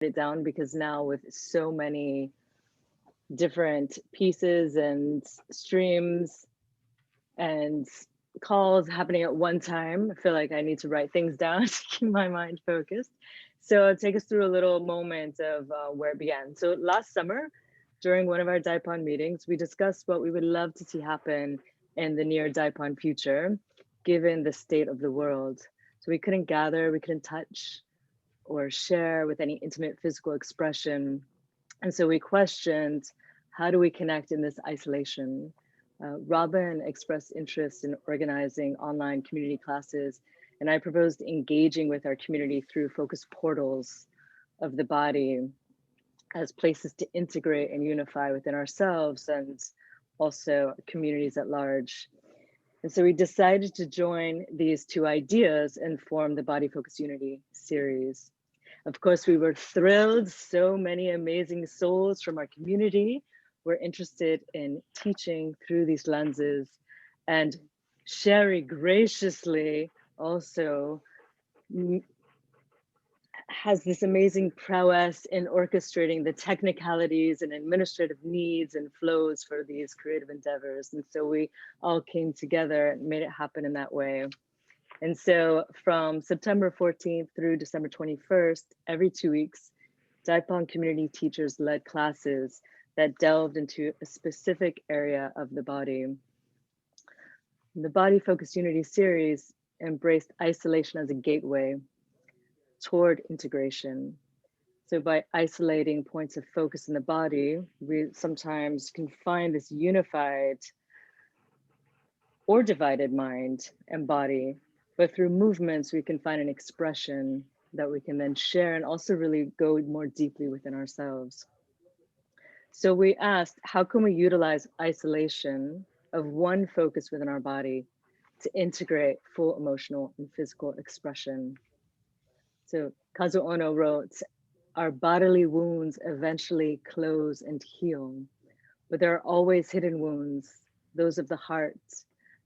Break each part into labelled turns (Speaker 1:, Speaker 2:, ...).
Speaker 1: it down, because now with so many different pieces and streams and calls happening at one time, I feel like I need to write things down to keep my mind focused. So I'll take us through a little moment of where it began. So last summer, during one of our DAIPAN meetings, we discussed what we would love to see happen in the near DAIPAN future, given the state of the world. So we couldn't gather, we couldn't touch or share with any intimate physical expression. And so we questioned, how do we connect in this isolation? Robyn expressed interest in organizing online community classes, and I proposed engaging with our community through focused portals of the body as places to integrate and unify within ourselves and also communities at large. And so we decided to join these two ideas and form the Body Focus Unity series. Of course, we were thrilled. So many amazing souls from our community were interested in teaching through these lenses. And Sheri graciously also has this amazing prowess in orchestrating the technicalities and administrative needs and flows for these creative endeavors. And so we all came together and made it happen in that way. And so from September 14th through December 21st, every 2 weeks, DAIPAN community teachers led classes that delved into a specific area of the body. The Body Focus Unity series embraced isolation as a gateway toward integration. So by isolating points of focus in the body, we sometimes can find this unified or divided mind and body, but through movements, we can find an expression that we can then share and also really go more deeply within ourselves. So we asked, how can we utilize isolation of one focus within our body to integrate full emotional and physical expression? So Kazu Ono wrote, our bodily wounds eventually close and heal, but there are always hidden wounds, those of the heart.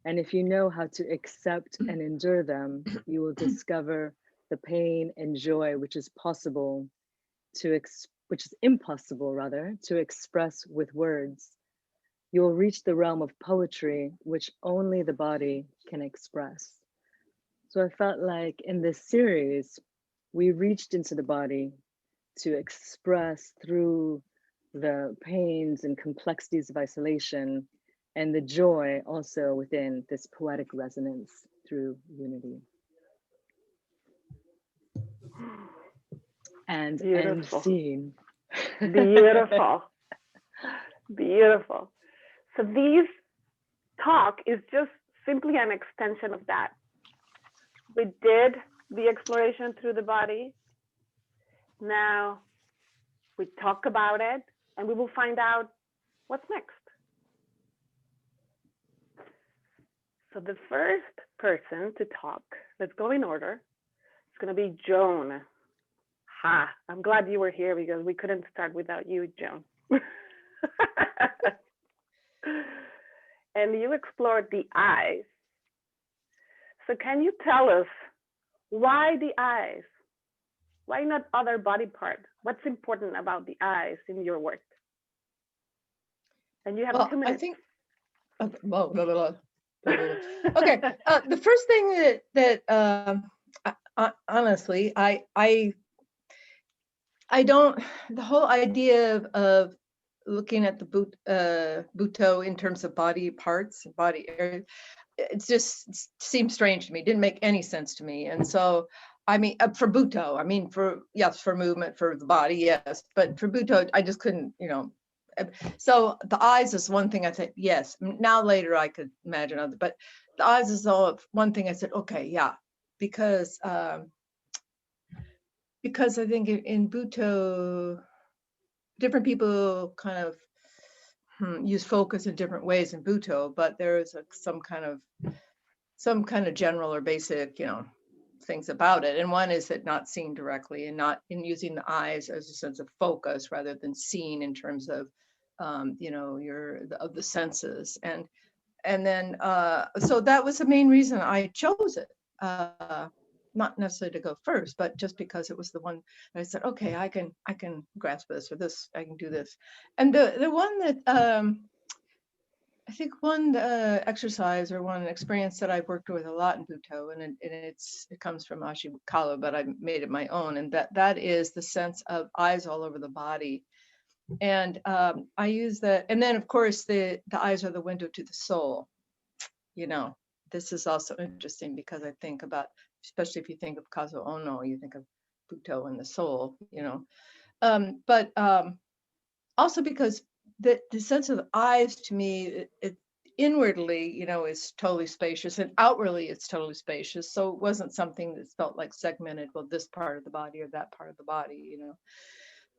Speaker 1: And if you know how to accept and endure them, you will discover the pain and joy which is possible which is impossible rather, to express with words. You will reach the realm of poetry, which only the body can express. So I felt like in this series, we reached into the body to express through the pains and complexities of isolation and the joy also within this poetic resonance through unity. And end scene.
Speaker 2: Beautiful. Beautiful. So these talk is just simply an extension of that. We did the exploration through the body. Now we talk about it and we will find out what's next. So the first person to talk, let's go in order, it's going to be Joan. Ha, I'm glad you were here because we couldn't start without you, Joan. And you explored the eyes. So can you tell us why the eyes? Why not other body part? What's important about the eyes in your work? And you have 2 minutes.
Speaker 3: I think, okay. The first thing that honestly, I don't, the whole idea of looking at the Butoh in terms of body parts, body area, it just seemed strange to me. It didn't make any sense to me. And so, I mean, for Butoh, I mean, yes, for movement, for the body, yes. But for Butoh, I just couldn't, you know. So the eyes is one thing I said, yes. Now later I could imagine other, but the eyes is all one thing I said, okay, yeah. Because I think in Butoh, different people kind of use focus in different ways in Butoh, but there is some kind of general or basic, you know, things about it. And one is that not seen directly and not in using the eyes as a sense of focus rather than seen in terms of, you know, of the senses. And then, so that was the main reason I chose it. not necessarily to go first, but just because it was the one that I said, okay, I can grasp this, or this, I can do this. And the one that I think one exercise or one experience that I've worked with a lot in Butoh, and it comes from Ashikawa, but I made it my own, and that is the sense of eyes all over the body. And I use that, and then of course the eyes are the window to the soul. You know, this is also interesting because I think about, especially if you think of Kazu Ono, you think of Butoh and the soul, you know, but also because the sense of eyes to me, it inwardly, you know, is totally spacious, and outwardly it's totally spacious. So it wasn't something that felt like segmented, well, this part of the body or that part of the body, you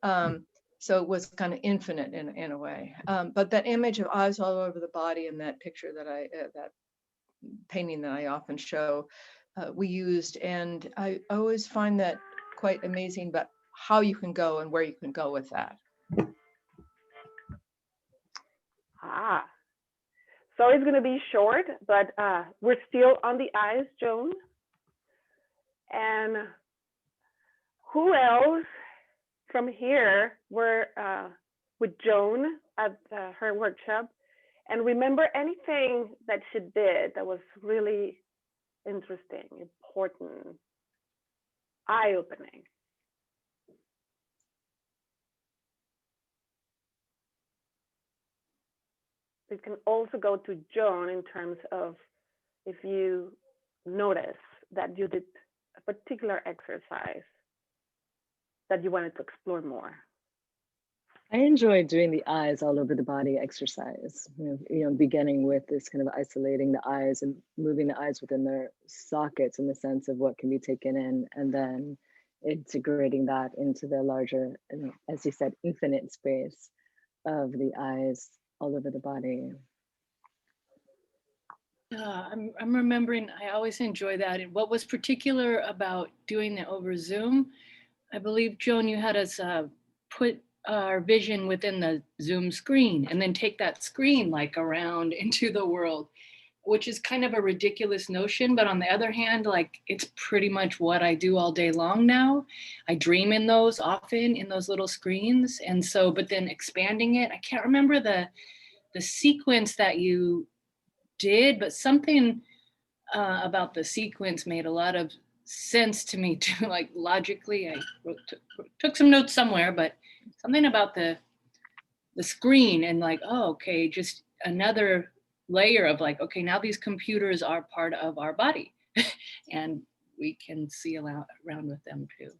Speaker 3: know. So it was kind of infinite in a way. But that image of eyes all over the body and that picture that that painting that I often show, we used, and I always find that quite amazing, but how you can go and where you can go with that.
Speaker 2: So it's going to be short, but we're still on the eyes, Joan. And who else from here were with Joan at her workshop? And remember anything that she did that was really interesting, important, eye-opening? It can also go to Joan in terms of if you notice that you did a particular exercise that you wanted to explore more.
Speaker 1: I enjoy doing the eyes all over the body exercise, you know, beginning with this kind of isolating the eyes and moving the eyes within their sockets in the sense of what can be taken in, and then integrating that into the larger, as you said, infinite space of the eyes all over the body.
Speaker 4: I'm remembering, I always enjoy that. And what was particular about doing it over Zoom, I believe, Joan, you had us put our vision within the Zoom screen and then take that screen like around into the world, which is kind of a ridiculous notion. But on the other hand, like it's pretty much what I do all day long now. I dream in those often, in those little screens. And so, but then expanding it, I can't remember the sequence that you did, but something about the sequence made a lot of sense to me too, like logically. I took some notes somewhere, but something about the screen and like, oh, okay, just another layer of like, okay, now these computers are part of our body and we can see around with them too.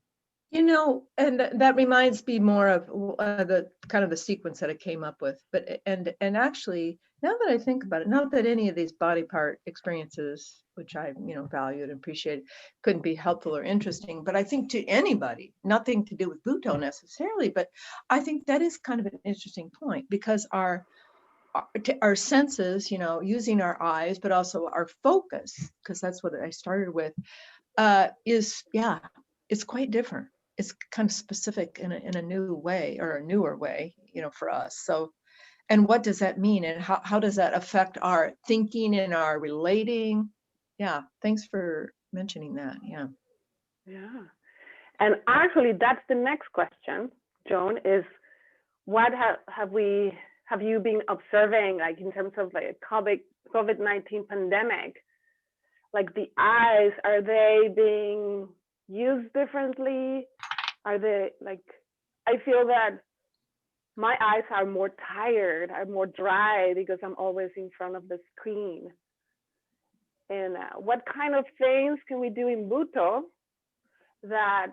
Speaker 3: You know, and that reminds me more of the kind of the sequence that I came up with. But and actually, now that I think about it, not that any of these body part experiences, which I valued and appreciated, couldn't be helpful or interesting, but I think to anybody, nothing to do with Butoh necessarily, but I think that is kind of an interesting point, because our senses, using our eyes, but also our focus, because that's what I started with, is, yeah, it's quite different. It's kind of specific in a new way, or a newer way, for us. So, and what does that mean? And how does that affect our thinking and our relating? Yeah, thanks for mentioning that. Yeah.
Speaker 2: Yeah. And actually, that's the next question, Joan, is what have you been observing, like in terms of like COVID-19 pandemic? Like the eyes, are they being used differently? Are they like, I feel that my eyes are more tired, are more dry because I'm always in front of the screen. And what kind of things can we do in Butoh that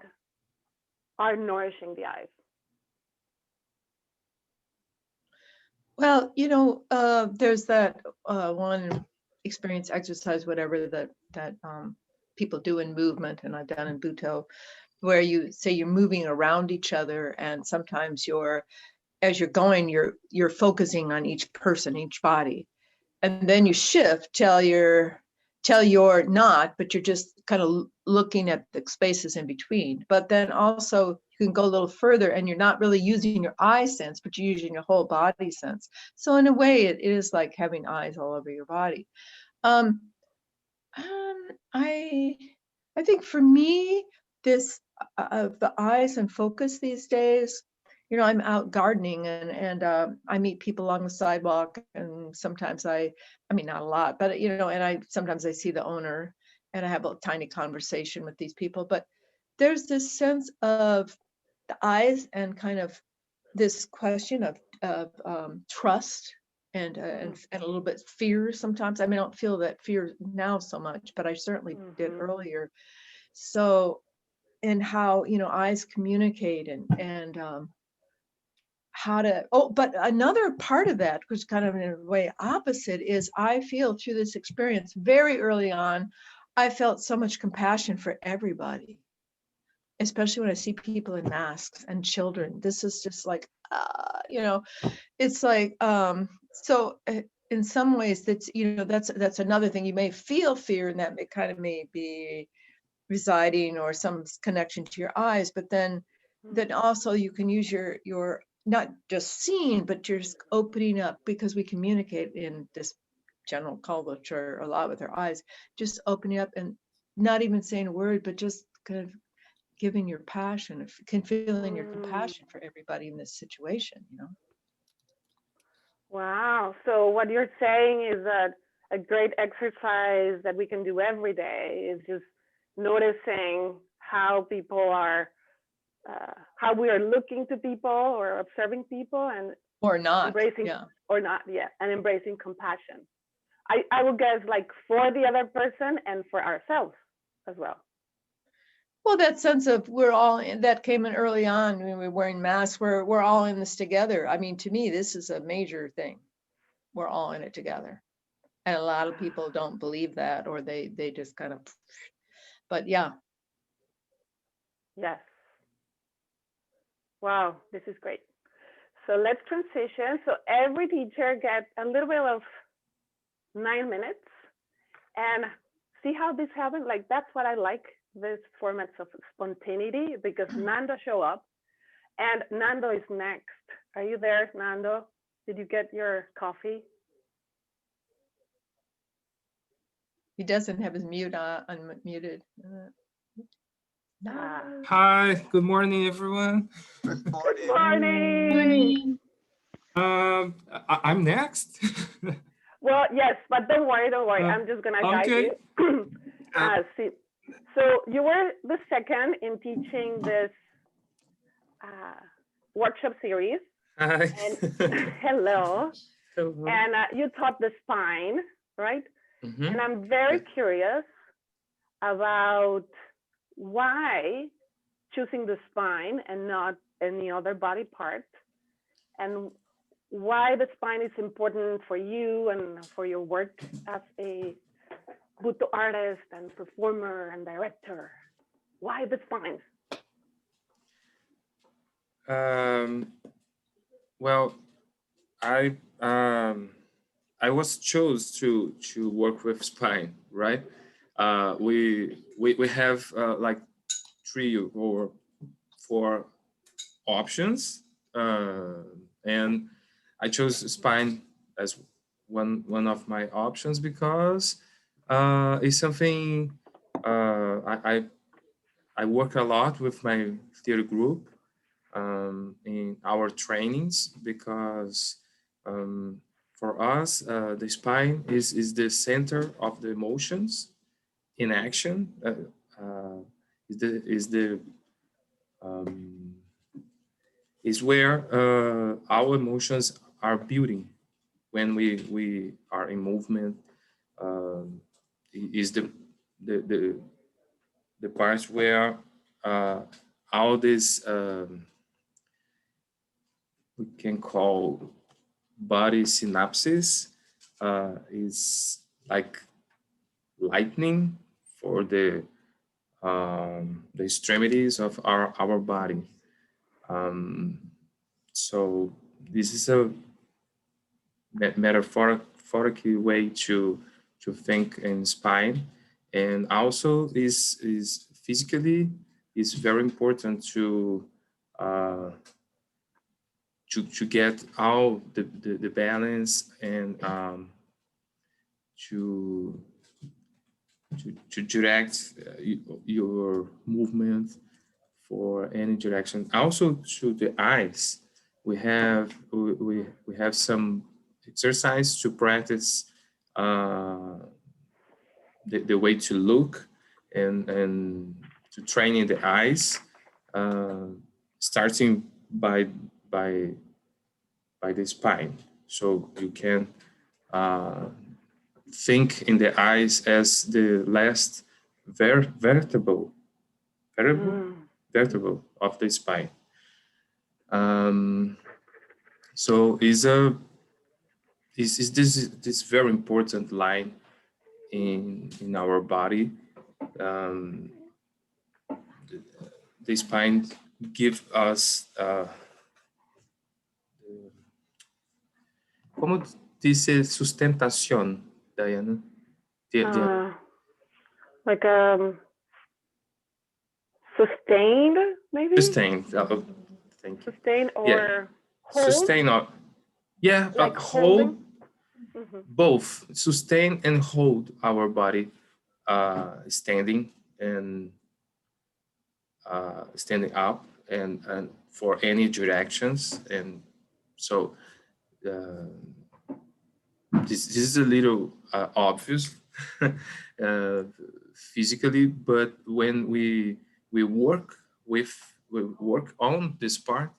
Speaker 2: are nourishing the eyes?
Speaker 3: Well, there's that one experience, exercise, whatever that people do in movement, and I've done in Butoh, where you say you're moving around each other, and sometimes as you're going, you're focusing on each person, each body, and then you shift till you're not, but you're just kind of looking at the spaces in between. But then also you can go a little further, and you're not really using your eye sense, but you're using your whole body sense. So in a way, it is like having eyes all over your body. I I think for me, this the eyes and focus these days, you know, I'm out gardening and I meet people along the sidewalk, and sometimes I mean, not a lot, but you know, and sometimes I see the owner and I have a tiny conversation with these people, but there's this sense of the eyes and kind of this question of trust and a little bit fear sometimes. I mean, I don't feel that fear now so much, but I certainly did earlier. So, and how, you know, eyes communicate and how to, oh, but another part of that, which kind of in a way opposite, is I feel through this experience very early on, I felt so much compassion for everybody, especially when I see people in masks and children. This is just like, you know, it's like, so in some ways that's, you know, that's another thing. You may feel fear, and that may kind of may be residing or some connection to your eyes, but then also you can use your not just seeing, but you're just opening up, because we communicate in this general culture a lot with our eyes, just opening up and not even saying a word, but just kind of giving your passion, feeling your compassion for everybody in this situation, you know.
Speaker 2: Wow. So what you're saying is that a great exercise that we can do every day is just noticing how people are, how we are looking to people or observing people, and
Speaker 3: Or not,
Speaker 2: embracing,
Speaker 3: yeah.
Speaker 2: or not, yeah, and embracing compassion. I would guess like for the other person and for ourselves as well.
Speaker 3: Well, that sense of we're all in, that came in early on when we were wearing masks. We're all in this together. I mean, to me, this is a major thing. We're all in it together, and a lot of people don't believe that, or they just kind of. But yeah.
Speaker 2: Yes. Wow, this is great. So let's transition. So every teacher gets a little bit of 9 minutes, and see how this happens. Like, that's what I like, this formats of spontaneity, because Nando show up, and Nando is next. Are you there, Nando? Did you get your coffee?
Speaker 3: He doesn't have his mute unmuted.
Speaker 5: Hi, good morning, everyone.
Speaker 2: Good morning.
Speaker 5: I'm next.
Speaker 2: Well, yes, but don't worry. I'm just gonna guide you. See, so you were the second in teaching this workshop series.
Speaker 5: Hi.
Speaker 2: And hello.
Speaker 5: Hello.
Speaker 2: And you taught the spine, right? And I'm very curious about why choosing the spine and not any other body part, and why the spine is important for you and for your work as a Butoh artist and performer and director. Why the spine?
Speaker 5: Well, I was chose to work with spine, right? We have like 3 or 4 options, and I chose spine as one of my options because it's something I work a lot with my theater group in our trainings, because for us the spine is the center of the emotions in action. Is where our emotions are building when we are in movement. Is the part where all this we can call body synapses is like lightning for the extremities of our body. So this is a metaphorical way to think in spine, and also is physically is very important to get all the balance and to to direct your movement for any direction. Also to the eyes, we have some exercise to practice the way to look and to training the eyes, starting by the spine. So you can think in the eyes as the last vertebral of the spine. So is this very important line in our body. The spine give us como dice sustentación, Dhyana?
Speaker 2: Like sustained, maybe?
Speaker 5: Sustained. Thank you.
Speaker 2: Sustain or hold?
Speaker 5: Sustain or
Speaker 2: like
Speaker 5: hold. Both sustain and hold our body standing and standing up and for any directions. And so this is a little obvious physically, but when we work on this part,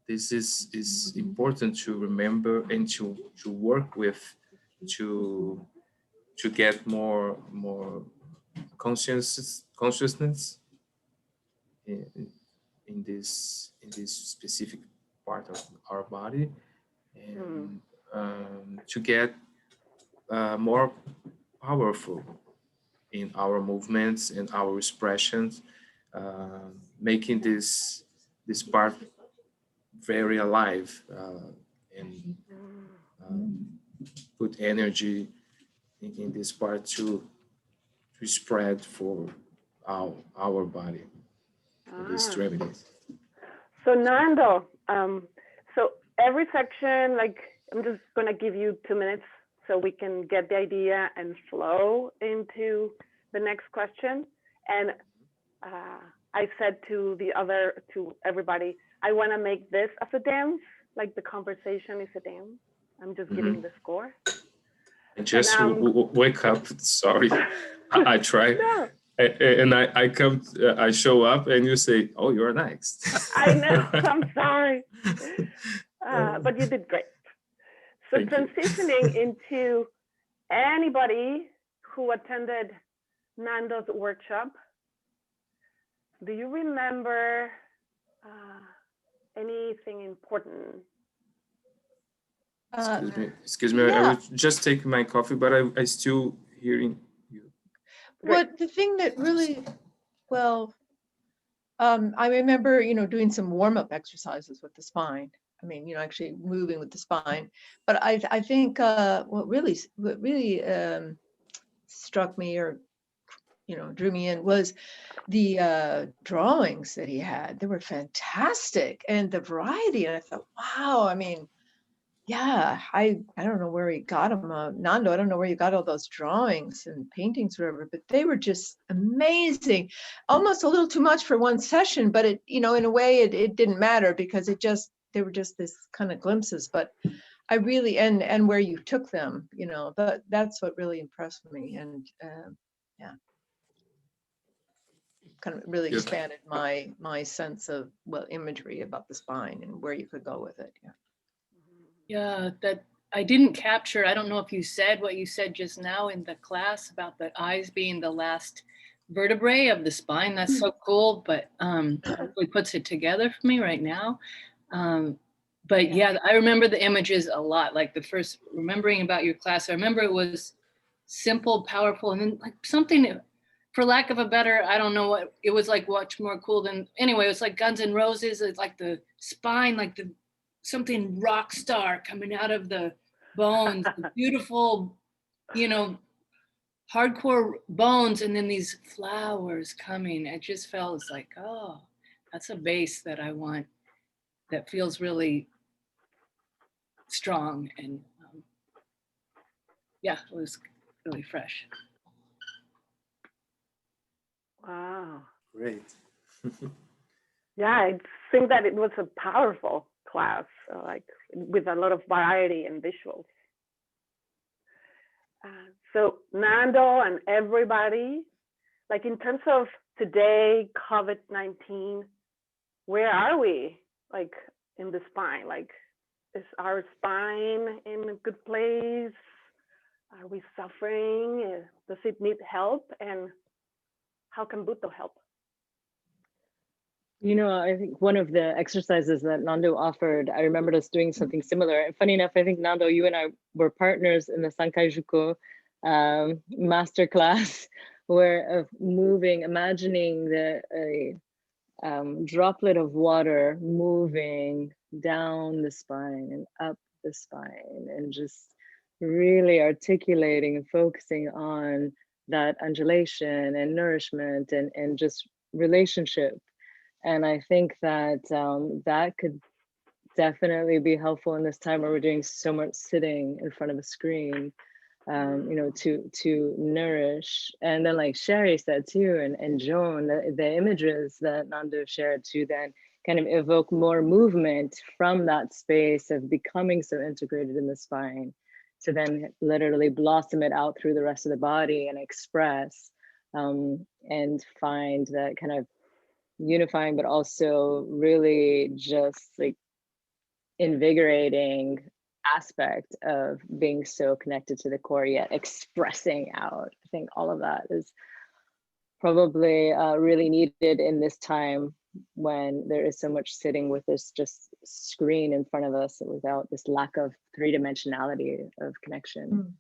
Speaker 5: this is important to remember and to work with, to get more consciousness in this specific part of our body, and to get more powerful in our movements and our expressions, making this part very alive and put energy in this part to spread for our body, the extremities.
Speaker 2: So Nando, so every section, like I'm just gonna give you 2 minutes so we can get the idea and flow into the next question. And I said to everybody, I want to make this as a dance, like the conversation is a dance. I'm just giving the score.
Speaker 5: I just wake up, sorry. I try.
Speaker 2: No.
Speaker 5: And I come, I show up and you say, oh, you're next.
Speaker 2: I know, I'm sorry. But you did great. So transitioning into anybody who attended Nando's workshop, do you remember anything important?
Speaker 5: Excuse me.
Speaker 3: Yeah.
Speaker 5: I was just taking my coffee, but I still hearing you.
Speaker 3: What the thing that really, well, I remember, doing some warm-up exercises with the spine. I mean, actually moving with the spine. But I think what really struck me or, drew me in was the drawings that he had. They were fantastic, and the variety. And I thought, wow, I mean, yeah, I don't know where he got them. Nando, I don't know where you got all those drawings and paintings, whatever, but they were just amazing. Almost a little too much for one session, but it, in a way it didn't matter because they were just this kind of glimpses. But I really, and where you took them, that's what really impressed me. And yeah, kind of really expanded my sense of, imagery about the spine and where you could go with it. Yeah.
Speaker 4: Yeah, that I didn't capture. I don't know if you said what you said just now in the class about the eyes being the last vertebrae of the spine. That's so cool, but it really puts it together for me right now. But yeah, I remember the images a lot. Like the first remembering about your class, I remember it was simple, powerful, and then like something, for lack of a better, I don't know what, it was like much more cool than, anyway, it was like Guns N' Roses. It's like the spine, like something rock star coming out of the bones, the beautiful, hardcore bones, and then these flowers coming. It just felt like, oh, that's a base that I want, that feels really strong. And yeah, it was really fresh.
Speaker 2: Wow.
Speaker 5: Great.
Speaker 2: Yeah, I think that it was a powerful class, like with a lot of variety and visuals. So Nando and everybody, like in terms of today, COVID-19, where are we? Like in the spine, like is our spine in a good place? Are we suffering? Does it need help? And how can Butoh help?
Speaker 1: You know, I think one of the exercises that Nando offered, I remembered us doing something similar. And funny enough, I think Nando, you and I were partners in the Sankaijuko masterclass, where of moving, imagining a droplet of water moving down the spine and up the spine, and just really articulating and focusing on that undulation and nourishment and just relationship. And I think that that could definitely be helpful in this time where we're doing so much sitting in front of a screen, you know, to nourish. And then like Sheri said too, and Joan, the images that Nando shared to then kind of evoke more movement from that space of becoming so integrated in the spine to then literally blossom it out through the rest of the body and express and find that kind of unifying, but also really just like invigorating aspect of being so connected to the core yet expressing out. I think all of that is probably really needed in this time when there is so much sitting with this just screen in front of us without this lack of three-dimensionality of connection.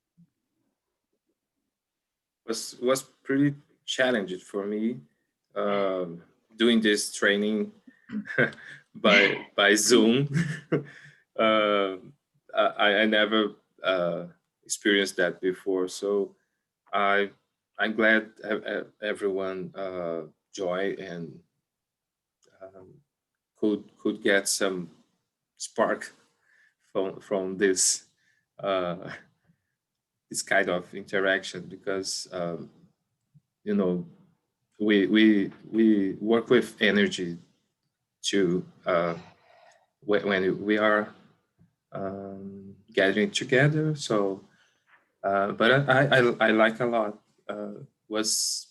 Speaker 5: Was pretty challenging for me doing this training by Zoom. I never experienced that before, so I'm glad everyone joy and could get some spark from this this kind of interaction, because you know, we work with energy too when we are gathering together. So but I like a lot. Was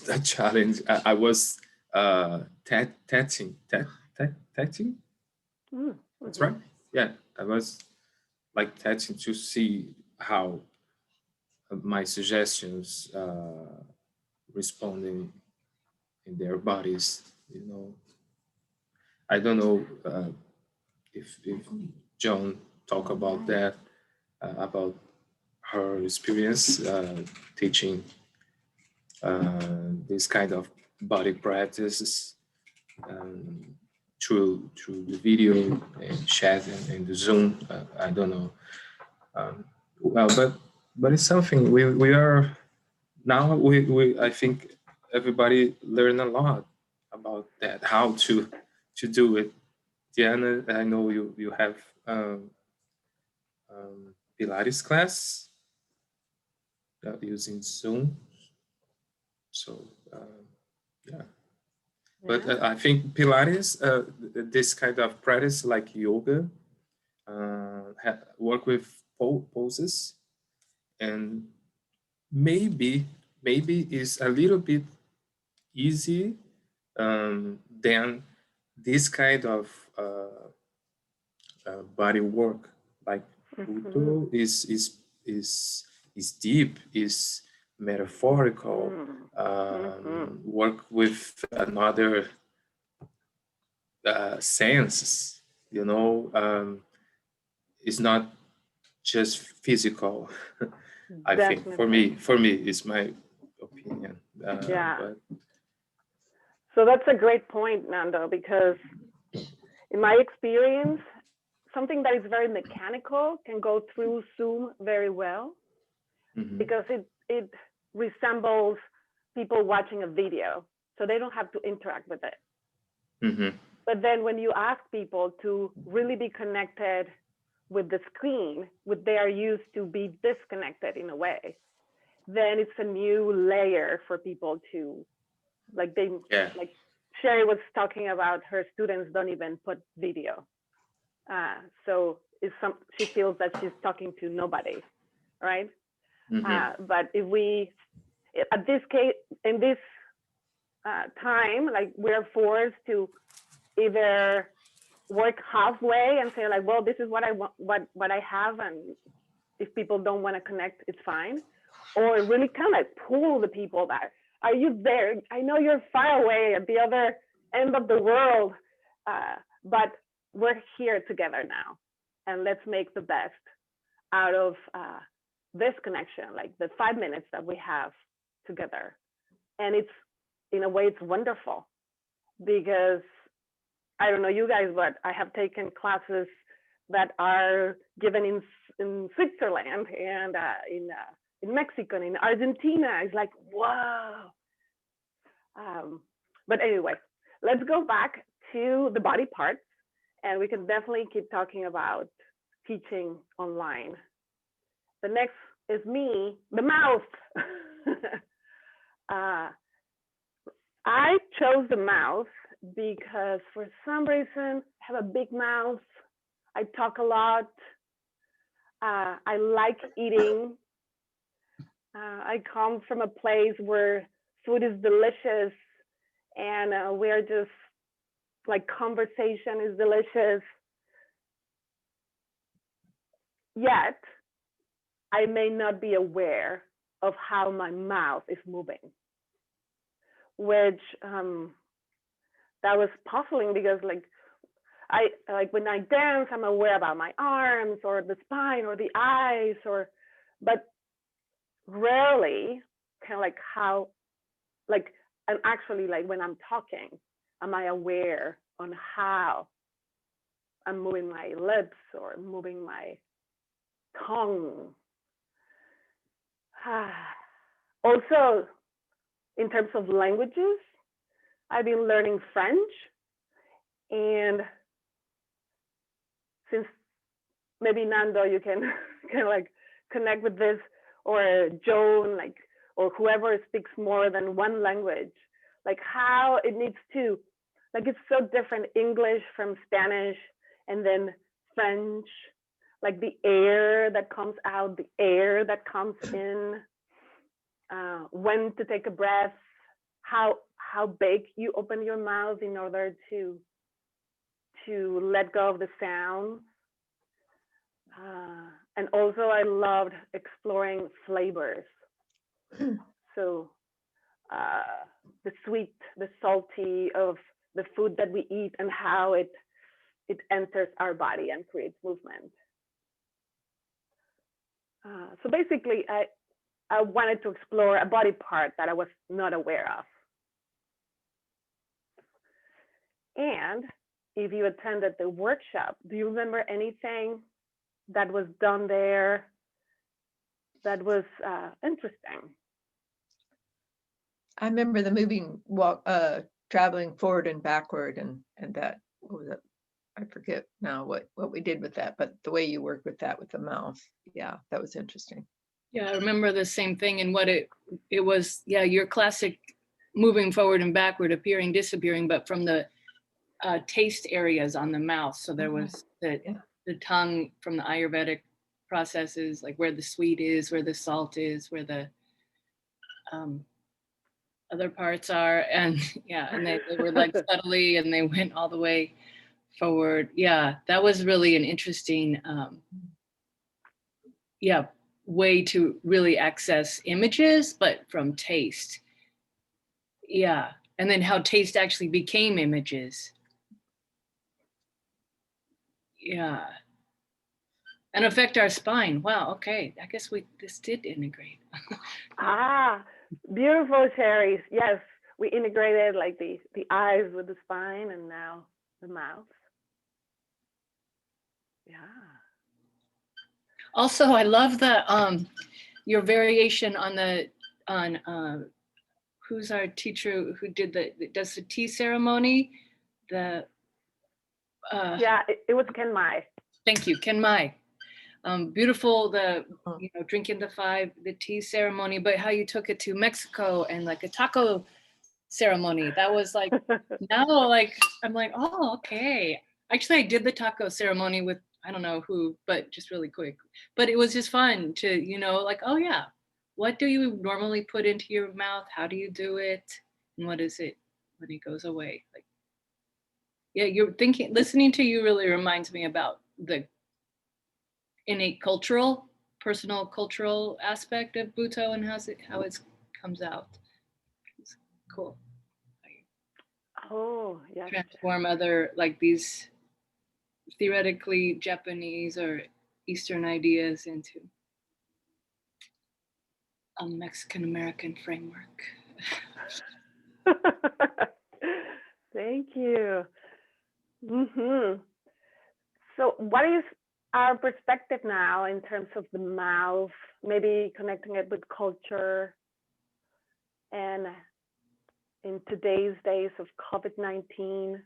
Speaker 5: a challenge. I was touching. That's right. Yeah, I was like touching to see how my suggestions responding in their bodies. You know, I don't know if Joan talk about that, about her experience teaching this kind of body practices through the video and chat and the Zoom. I don't know. Well, but it's something we are now. We I think everybody learn a lot about that, how to do it. Dhyana, I know you have Pilates class using Zoom. So yeah. But I think Pilates, this kind of practice like yoga, work with poses, and maybe is a little bit easy than this kind of body work. Like Butoh is deep, is metaphorical, work with another senses, you know, it's not just physical. I think for me it's my opinion.
Speaker 2: But... So that's a great point, Nando, because in my experience, something that is very mechanical can go through Zoom very well, because it resembles people watching a video, so they don't have to interact with it. But then when you ask people to really be connected with the screen, what they are used to be disconnected in a way, then it's a new layer for people to Like they, like Sheri was talking about, her students don't even put video. So she feels that she's talking to nobody, right? But if we, at this case, in this time, like we're forced to either work halfway and say like, well, this is what I want, what I have, and if people don't want to connect, it's fine. Or really kind of like pull the people back. Are you there? I know you're far away at the other end of the world, but we're here together now, and let's make the best out of this connection, like the 5 minutes that we have together. And it's, in a way, it's wonderful, because I don't know you guys, but I have taken classes that are given in Switzerland and in Mexico and in Argentina. It's like, whoa. But anyway, let's go back to the body parts, and we can definitely keep talking about teaching online. The next is me, the mouth. I chose the mouth because for some reason I have a big mouth. I talk a lot. I like eating. I come from a place where food is delicious, and we're just like, conversation is delicious. Yet, I may not be aware of how my mouth is moving, which that was puzzling, because like when I dance, I'm aware about my arms or the spine or the eyes, but rarely kind of like how, like, and actually like when I'm talking, am I aware on how I'm moving my lips or moving my tongue. Also, in terms of languages, I've been learning French, and since maybe Nando, you can kind of like connect with this, or Joan, like, or whoever speaks more than one language, like how it needs to, like, it's so different, English from Spanish, and then French, like the air that comes out, the air that comes in, when to take a breath, how big you open your mouth in order to let go of the sound. And also I loved exploring flavors. So the sweet, the salty of the food that we eat, and how it enters our body and creates movement. So basically, I wanted to explore a body part that I was not aware of. And if you attended the workshop, do you remember anything that was done there that was interesting?
Speaker 3: I remember the moving walk, traveling forward and backward, and that, what was it? I forget now what we did with that, but the way you work with that with the mouth, yeah, that was interesting.
Speaker 4: Yeah, I remember the same thing, and what it was, yeah, your classic moving forward and backward, appearing, disappearing, but from the taste areas on the mouth. So there was the tongue from the Ayurvedic processes, like where the sweet is, where the salt is, where the other parts are, and yeah, and they were like subtly, and they went all the way forward. Yeah, that was really an interesting way to really access images, but from taste. Yeah, and then how taste actually became images. Yeah, and affect our spine. Wow, okay, I guess this did integrate.
Speaker 2: Beautiful, Sheri. Yes, we integrated like the eyes with the spine, and now the mouth. Yeah.
Speaker 4: Also, I love the your variation on who's our teacher who does the tea ceremony. Yeah,
Speaker 2: it was Ken Mai.
Speaker 4: Thank you, Ken Mai. Beautiful, drinking the tea ceremony, but how you took it to Mexico and like a taco ceremony. That was like, now like, I'm like, oh, okay. Actually, I did the taco ceremony with, I don't know who, but just really quick. But it was just fun to, you know, like, oh yeah, what do you normally put into your mouth? How do you do it? And what is it when it goes away? Like, yeah, you're thinking, listening to you really reminds me about the innate cultural, personal cultural aspect of Butoh and how it comes out. It's cool.
Speaker 2: Oh, yes.
Speaker 4: Transform other, like these theoretically Japanese or Eastern ideas into a Mexican American framework.
Speaker 2: Thank you. So what is our perspective now in terms of the mouth, maybe connecting it with culture, and in today's days of COVID-19?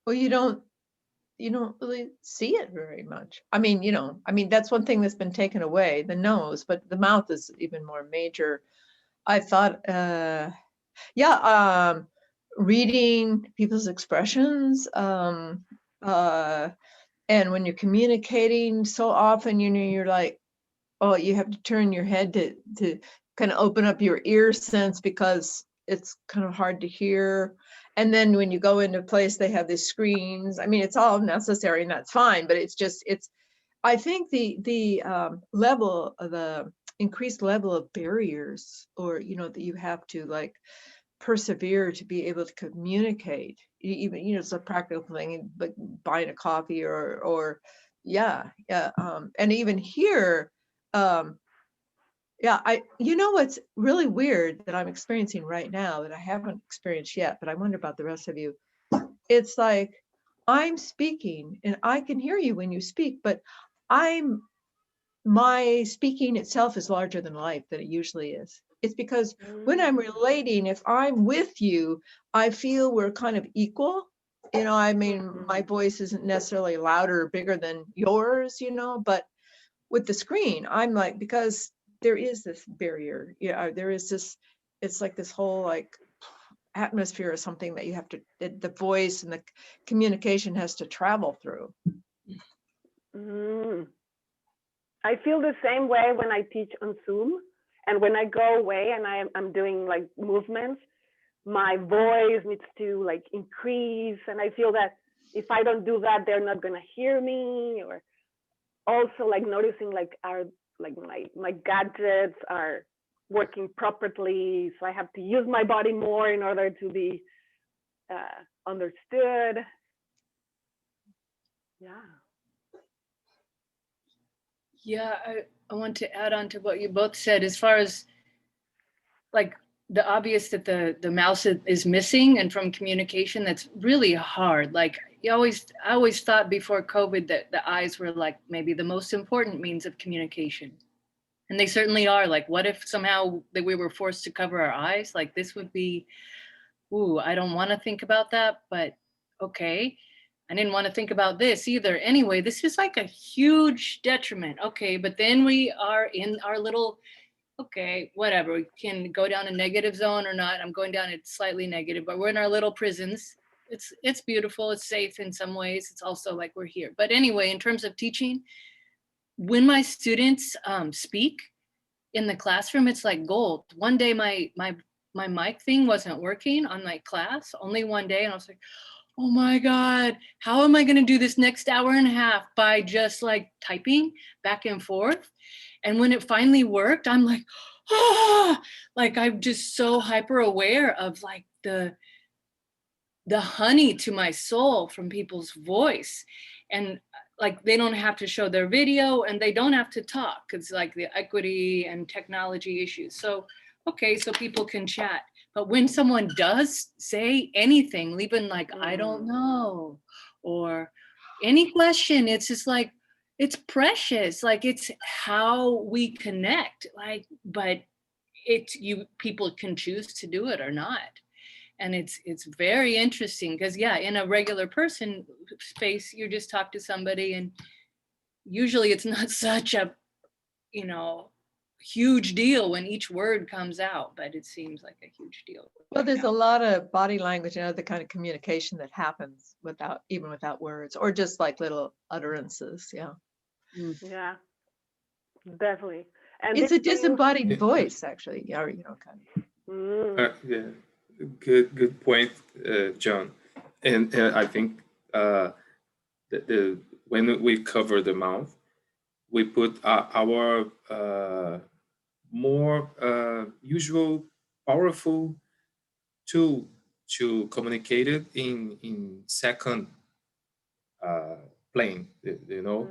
Speaker 3: Well, you don't really see it very much. I mean, that's one thing that's been taken away, the nose, but the mouth is even more major. I thought, reading people's expressions, and when you're communicating so often, you're like, oh, you have to turn your head to kind of open up your ear sense because it's kind of hard to hear. And then when you go into a place, they have these screens. I mean, it's all necessary and that's fine, but I think the level of the increased level of barriers, or, that you have to like persevere to be able to communicate, even, it's a practical thing, but buying a coffee or and even here, what's really weird that I'm experiencing right now that I haven't experienced yet, but I wonder about the rest of you. It's like I'm speaking and I can hear you when you speak, but my speaking itself is larger than life than it usually is. It's because when I'm relating, if I'm with you, I feel we're kind of equal. I mean, my voice isn't necessarily louder or bigger than yours, but with the screen, I'm like, because there is this barrier. Yeah, there is this, it's like this whole like atmosphere or something that you have to, the voice and the communication has to travel through.
Speaker 2: I feel the same way when I teach on Zoom, and when I go away and I'm doing like movements, my voice needs to like increase, and I feel that if I don't do that, they're not gonna hear me. Or also like noticing like my gadgets are working properly, so I have to use my body more in order to be understood.
Speaker 4: Yeah, I want to add on to what you both said, as far as like the obvious that the mouse is missing, and from communication, that's really hard. Like I always thought before COVID that the eyes were like maybe the most important means of communication. And they certainly are. Like, what if somehow that we were forced to cover our eyes? Like this would be, I don't want to think about that, but okay. I didn't want to think about this either. Anyway, this is like a huge detriment. Okay, but then we are in our little, okay, whatever. We can go down a negative zone or not. I'm going down a slightly negative, but we're in our little prisons. It's beautiful. It's safe in some ways. It's also like we're here. But anyway, in terms of teaching, when my students speak in the classroom, it's like gold. One day my mic thing wasn't working on my class, only one day, and I was like, oh my God, how am I going to do this next hour and a half by just like typing back and forth? And when it finally worked, I'm like, like I'm just so hyper aware of like the honey to my soul from people's voice. And like they don't have to show their video and they don't have to talk. It's like the equity and technology issues. So, okay, so people can chat. But when someone does say anything, even like, I don't know, or any question, it's just like, it's precious. Like it's how we connect, like, but people can choose to do it or not. And it's very interesting because in a regular person space, you just talk to somebody and usually it's not such a, huge deal when each word comes out, but it seems like a huge deal.
Speaker 3: Well, there's a lot of body language and other kind of communication that happens even without words, or just like little utterances. Yeah.
Speaker 2: Yeah, definitely. And
Speaker 3: It's a
Speaker 2: did you-
Speaker 3: disembodied voice, actually. Yeah, kind of.
Speaker 5: Yeah, good point, John. And I think when we cover the mouth, we put our more usual, powerful tool to communicate it in second plane, you know,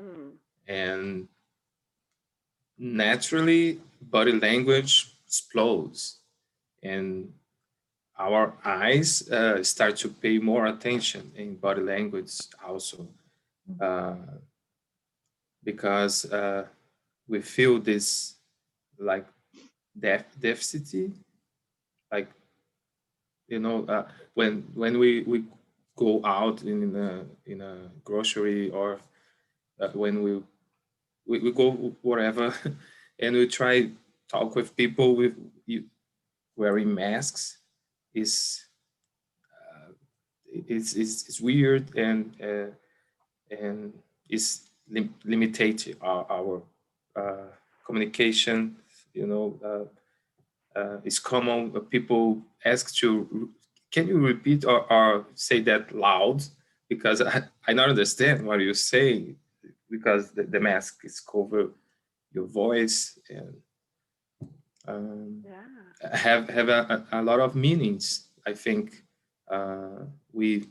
Speaker 5: and naturally body language explodes, and our eyes start to pay more attention in body language also, because we feel this like deficit, like, you know, when we go out in a grocery, or when we go wherever and we try talk with people with wearing masks, is it's weird, and it's limited our communication, you know. It's common people ask to, can you repeat or say that loud, because I don't understand what you're saying, because the mask is cover your voice, and have a lot of meanings. I think we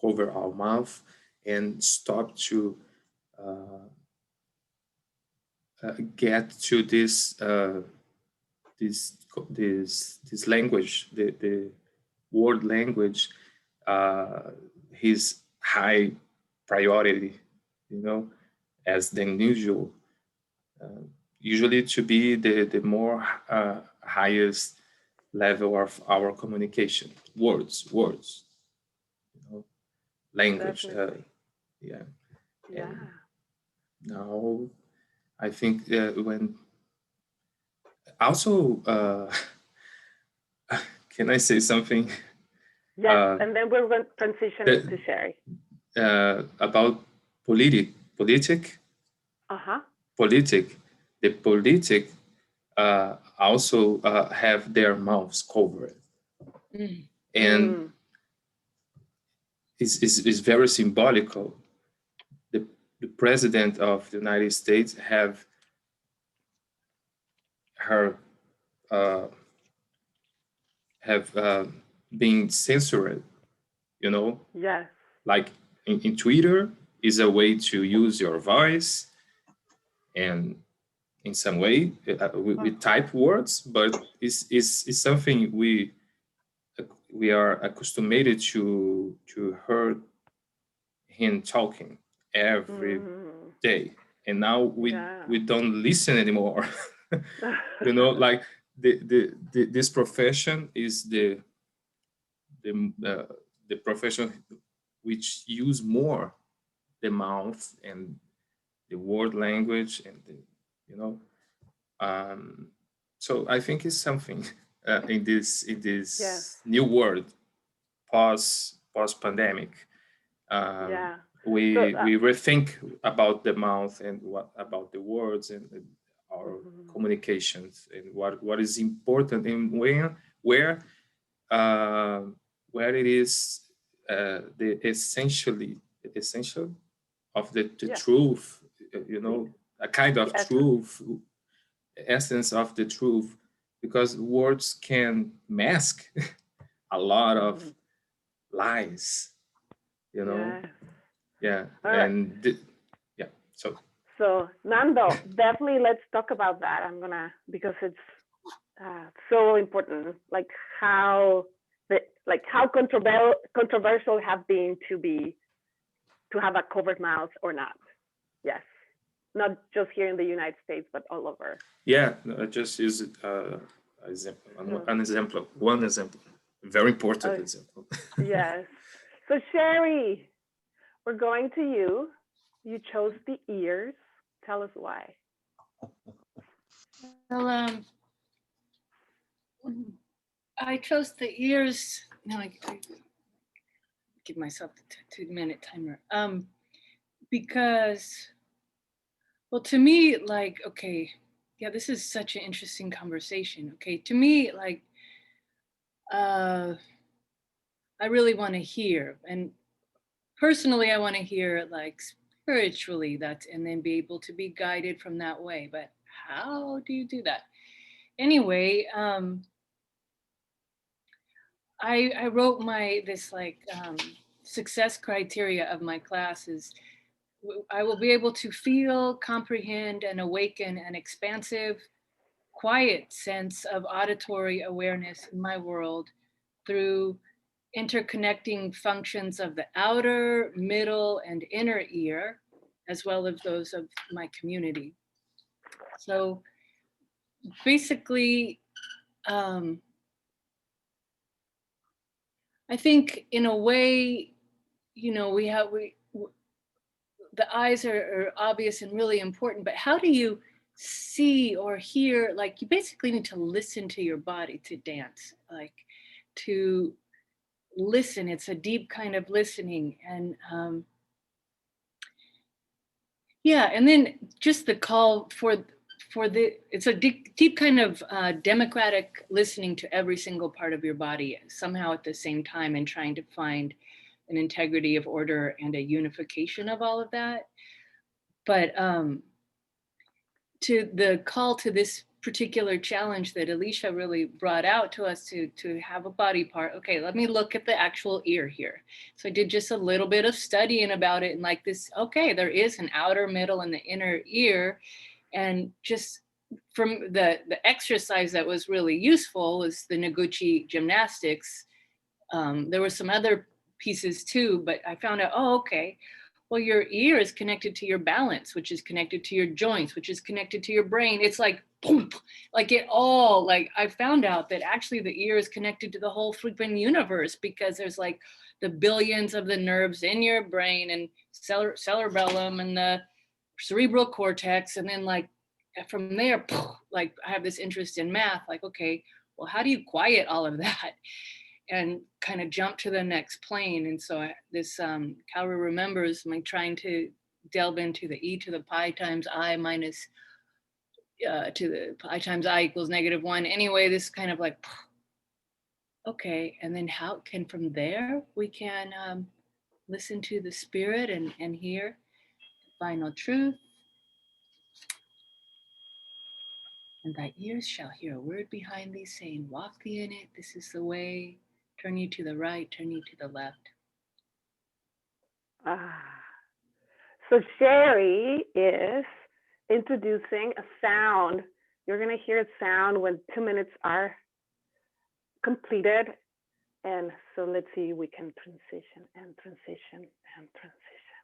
Speaker 5: cover our mouth and stop to get to this language, the word language, his high priority, you know, as than usual. Usually to be the more highest level of our communication, words, you know, language. Yeah. And now I think when also, can I say something?
Speaker 2: Yes, and then we're going to transition to Sheri.
Speaker 5: About politic. The politic also have their mouths covered, and it's very symbolical. The president of the United States have her been censored, you know.
Speaker 2: Yes.
Speaker 5: Like in Twitter is a way to use your voice, and in some way we type words, but it's something we are accustomed to hear him talking every day, and now we don't listen anymore. You know, like this profession is the profession which use more the mouth and the word language, and you know, so I think it's something in this new world post pandemic. We rethink about the mouth and what about the words and our communications, and what is important, and where it is the essential of the truth, you know, a kind of truth, essence of the truth, because words can mask a lot of lies, you know. So
Speaker 2: Nando, definitely let's talk about that. Because it's so important, like how controversial have been to have a covered mouth or not. Yes, not just here in the United States, but all over.
Speaker 5: Yeah, I just use one example, very important example.
Speaker 2: Yes. So Sheri, we're going to you. You chose the ears. Tell us why.
Speaker 4: Well, I chose the ears. Now I give myself the 2-minute timer. Because, well, to me, like, okay, yeah, this is such an interesting conversation. Okay, to me, like, I really want to hear, and personally, I want to hear, like, spiritually, and then be able to be guided from that way. But how do you do that? Anyway, I wrote this success criteria of my classes. I will be able to feel, comprehend, and awaken an expansive, quiet sense of auditory awareness in my world through interconnecting functions of the outer, middle, and inner ear, as well as those of my community. So basically, I think in a way, you know, the eyes are obvious and really important, but how do you see or hear? Like, you basically need to listen to your body to dance, like to listen. It's a deep kind of listening. And yeah, and then just the call it's a deep kind of democratic listening to every single part of your body somehow at the same time, and trying to find an integrity of order and a unification of all of that. But to the call to this particular challenge that Alysia really brought out to us to have a body part. Okay, let me look at the actual ear here. So I did just a little bit of studying about it, and like this, okay, there is an outer, middle, and the inner ear. And just from the exercise that was really useful was the Noguchi gymnastics. There were some other pieces too, but I found out, oh, okay, well, your ear is connected to your balance, which is connected to your joints, which is connected to your brain. It's like, boom, like it all, like I found out that actually the ear is connected to the whole freaking universe, because there's like the billions of the nerves in your brain and cerebellum and the cerebral cortex. And then like from there, like I have this interest in math, like, okay, well, how do you quiet all of that? And kind of jump to the next plane. And so this Cowrie Remembers, I'm trying to delve into the e to the pi times I minus to the pi times I equals -1. Anyway, this kind of like, okay, and then how can from there we can listen to the spirit and hear the final truth. And thy ears shall hear a word behind thee saying, walk thee in it, this is the way. Turn you to the right, turn you to the left.
Speaker 2: So Sheri is introducing a sound. You're going to hear a sound when 2 minutes are completed. And so let's see, we can transition and transition and transition.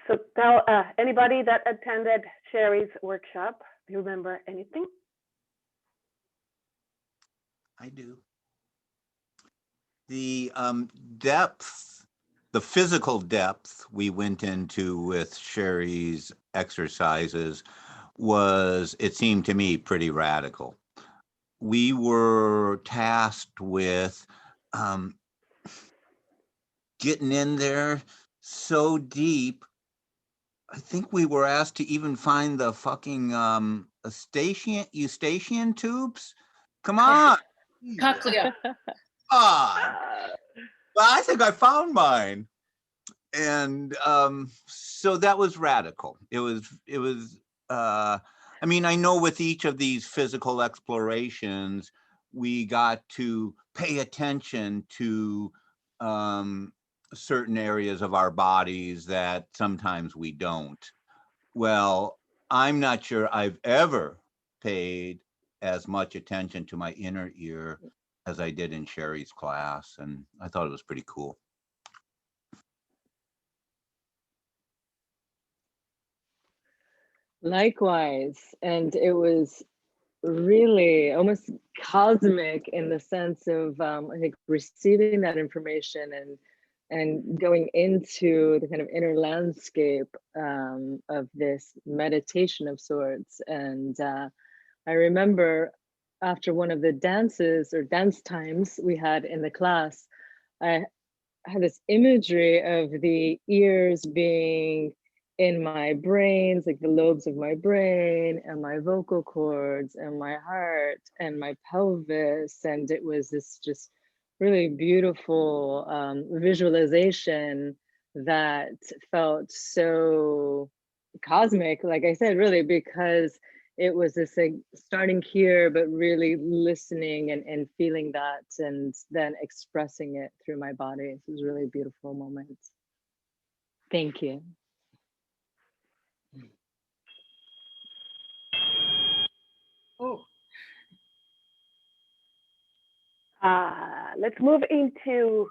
Speaker 2: So tell anybody that attended Sheri's workshop, do you remember anything?
Speaker 6: I do. The depth, the physical depth we went into with Sheri's exercises was, it seemed to me, pretty radical. We were tasked with getting in there so deep. I think we were asked to even find the fucking eustachian tubes. Come on.
Speaker 4: Cochlea.
Speaker 6: Well, I think I found mine. And so that was radical. It was I mean, I know with each of these physical explorations, we got to pay attention to certain areas of our bodies that sometimes we don't. Well, I'm not sure I've ever paid as much attention to my inner ear as I did in Sheri's class, and I thought it was pretty cool.
Speaker 1: Likewise, and it was really almost cosmic in the sense of I think receiving that information and going into the kind of inner landscape of this meditation of sorts. And I remember after one of the dances or dance times we had in the class, I had this imagery of the ears being in my brains, like the lobes of my brain and my vocal cords and my heart and my pelvis. And it was this just really beautiful visualization that felt so cosmic, like I said, really, because it was this like starting here, but really listening and feeling that and then expressing it through my body. It was a really beautiful moment. Thank you.
Speaker 4: Oh,
Speaker 2: Let's move into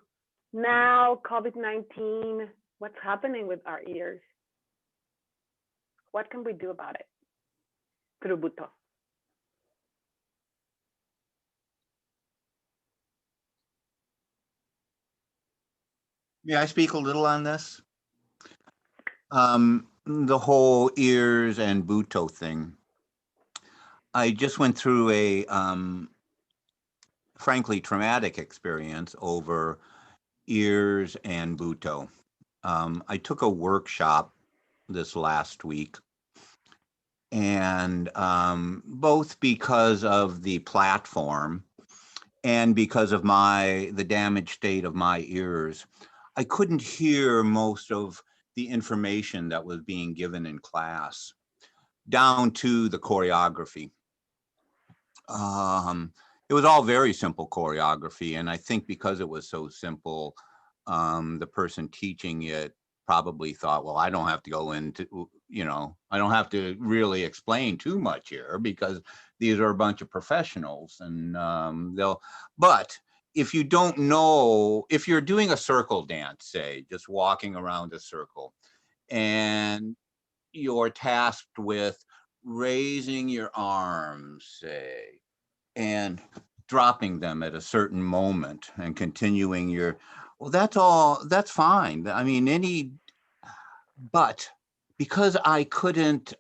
Speaker 2: now COVID-19. What's happening with our ears? What can we do about it? Through Butoh.
Speaker 6: May I speak a little on this? The whole ears and Butoh thing. I just went through a frankly traumatic experience over ears and Butoh. I took a workshop this last week, and both because of the platform and because of the damaged state of my ears, I couldn't hear most of the information that was being given in class, down to the choreography. It was all very simple choreography, and I think because it was so simple, the person teaching it probably thought, well, I don't have to go into, I don't have to really explain too much here because these are a bunch of professionals, and but if you don't know, if you're doing a circle dance, say, just walking around a circle, and you're tasked with raising your arms, say, and dropping them at a certain moment and continuing your, well, that's fine. I mean, but because I couldn't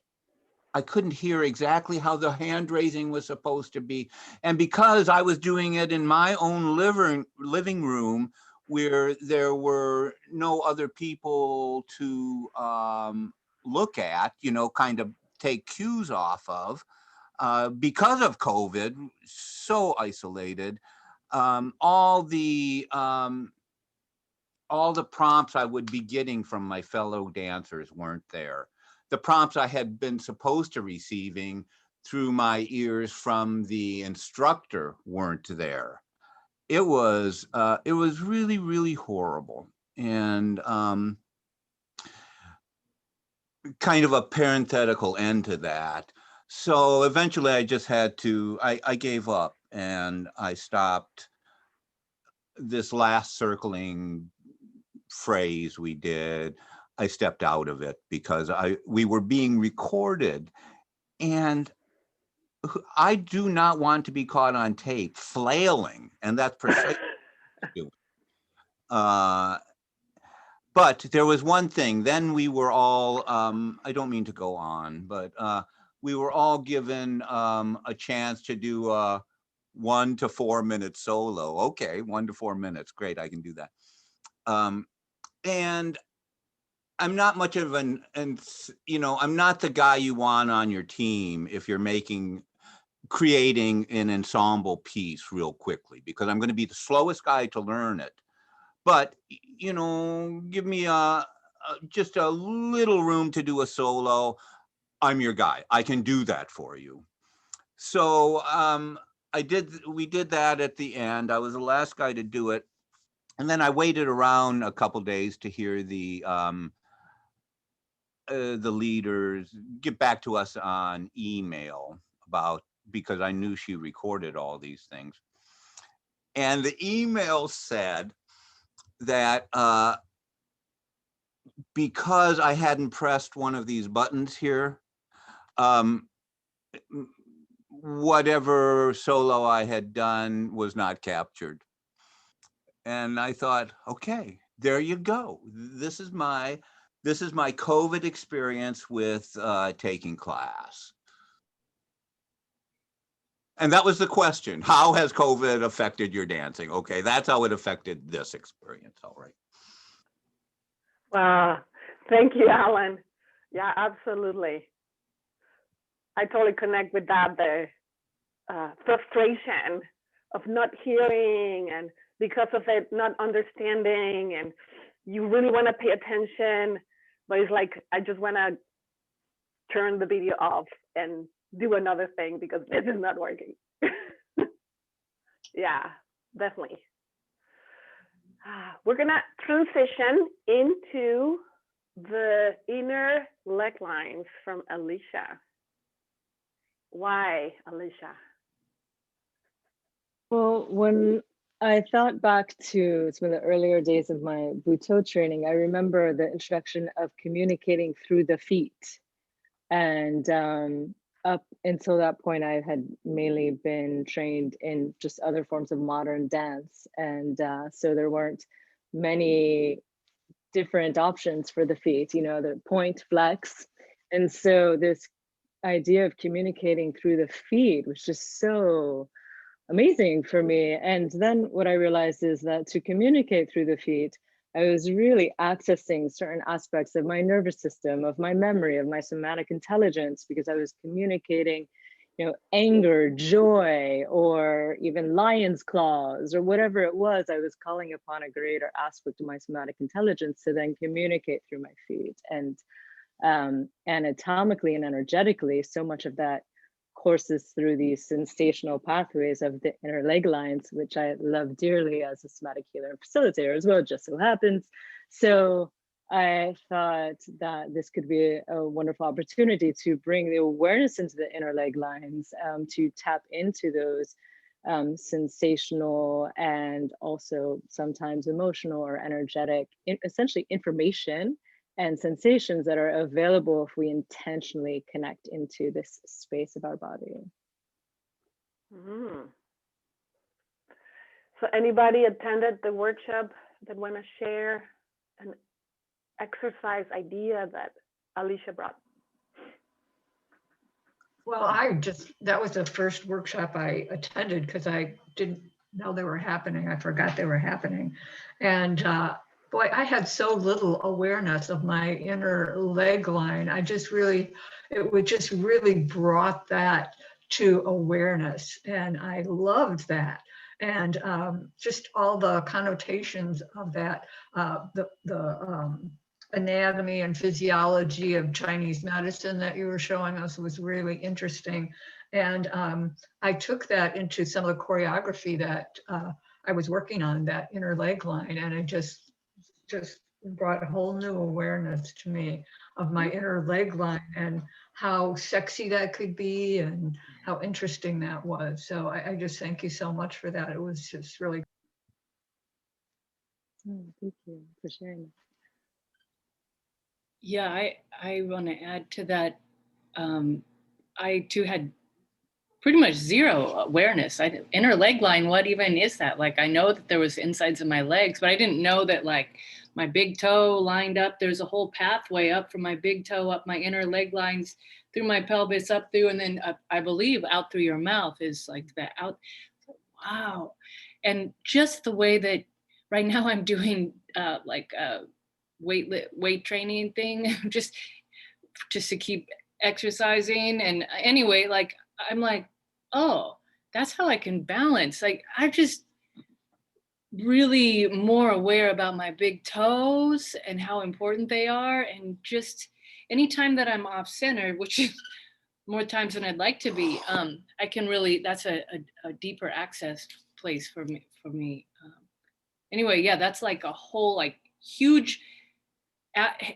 Speaker 6: hear exactly how the hand raising was supposed to be, and because I was doing it in my own living room where there were no other people to look at, kind of take cues off of, because of COVID, so isolated, all the prompts I would be getting from my fellow dancers weren't there. The prompts I had been supposed to receiving through my ears from the instructor weren't there. It was really, really horrible, and kind of a parenthetical end to that. So eventually I just had to, I gave up, and I stopped this last circling phrase we did. I stepped out of it because we were being recorded, and I do not want to be caught on tape flailing, and that's precisely but there was one thing. Then we were all, I don't mean to go on, but we were all given a chance to do a 1 to 4 minute solo. Okay, 1 to 4 minutes. Great, I can do that. And I'm not much of I'm not the guy you want on your team if you're creating an ensemble piece real quickly, because I'm going to be the slowest guy to learn it. But, give me just a little room to do a solo. I'm your guy. I can do that for you. So we did that at the end. I was the last guy to do it. And then I waited around a couple days to hear the leaders get back to us on email because I knew she recorded all these things. And the email said that because I hadn't pressed one of these buttons here, whatever solo I had done was not captured. And I thought, okay, there you go. This is my COVID experience with taking class. And that was the question. How has COVID affected your dancing? Okay, that's how it affected this experience. All right.
Speaker 2: Wow. Thank you, Alan. Yeah, absolutely. I totally connect with that, the frustration of not hearing, and because of it, not understanding, and you really want to pay attention, but it's like, I just want to turn the video off and do another thing because this is not working. Yeah, definitely. We're gonna transition into the inner leg lines from Alysia. Why, Alysia?
Speaker 1: Well, when I thought back to some of the earlier days of my Butoh training, I remember the introduction of communicating through the feet. And up until that point, I had mainly been trained in just other forms of modern dance. And so there weren't many different options for the feet, you know, the point, flex. And so this idea of communicating through the feet was just so amazing for me. And then what I realized is that to communicate through the feet, I was really accessing certain aspects of my nervous system, of my memory, of my somatic intelligence, because I was communicating, you know, anger, joy, or even lion's claws, or whatever it was. I was calling upon a greater aspect of my somatic intelligence to then communicate through my feet. And anatomically and energetically, so much of that courses through these sensational pathways of the inner leg lines, which I love dearly as a somatic healer and facilitator as well, it just so happens. So I thought that this could be a wonderful opportunity to bring the awareness into the inner leg lines, to tap into those sensational and also sometimes emotional or energetic, essentially information and sensations that are available if we intentionally connect into this space of our body.
Speaker 2: Mm. So anybody attended the workshop that want to share an exercise idea that Alysia brought?
Speaker 3: Well, that was the first workshop I attended because I didn't know they were happening. I forgot they were happening. And boy, I had so little awareness of my inner leg line. It just really brought that to awareness. And I loved that. And just all the connotations of that, the anatomy and physiology of Chinese medicine that you were showing us was really interesting. And I took that into some of the choreography that I was working on, that inner leg line, and it just brought a whole new awareness to me of my inner leg line and how sexy that could be and how interesting that was. So I just thank you so much for that. It was just really.
Speaker 1: Oh, thank you for sharing.
Speaker 4: Yeah, I want to add to that. I too had pretty much zero awareness. Inner leg line, what even is that? Like, I know that there was insides of my legs, but I didn't know that like my big toe lined up. There's a whole pathway up from my big toe, up my inner leg lines, through my pelvis, up through, and then up, I believe out through your mouth is like that out. Wow. And just the way that right now I'm doing weight training thing, just to keep exercising. And anyway, like, I'm like, oh, that's how I can balance. Like, I just really more aware about my big toes and how important they are. And just anytime that I'm off center, which is more times than I'd like to be, I can really, that's a deeper access place for me. Anyway, yeah, that's like a whole like huge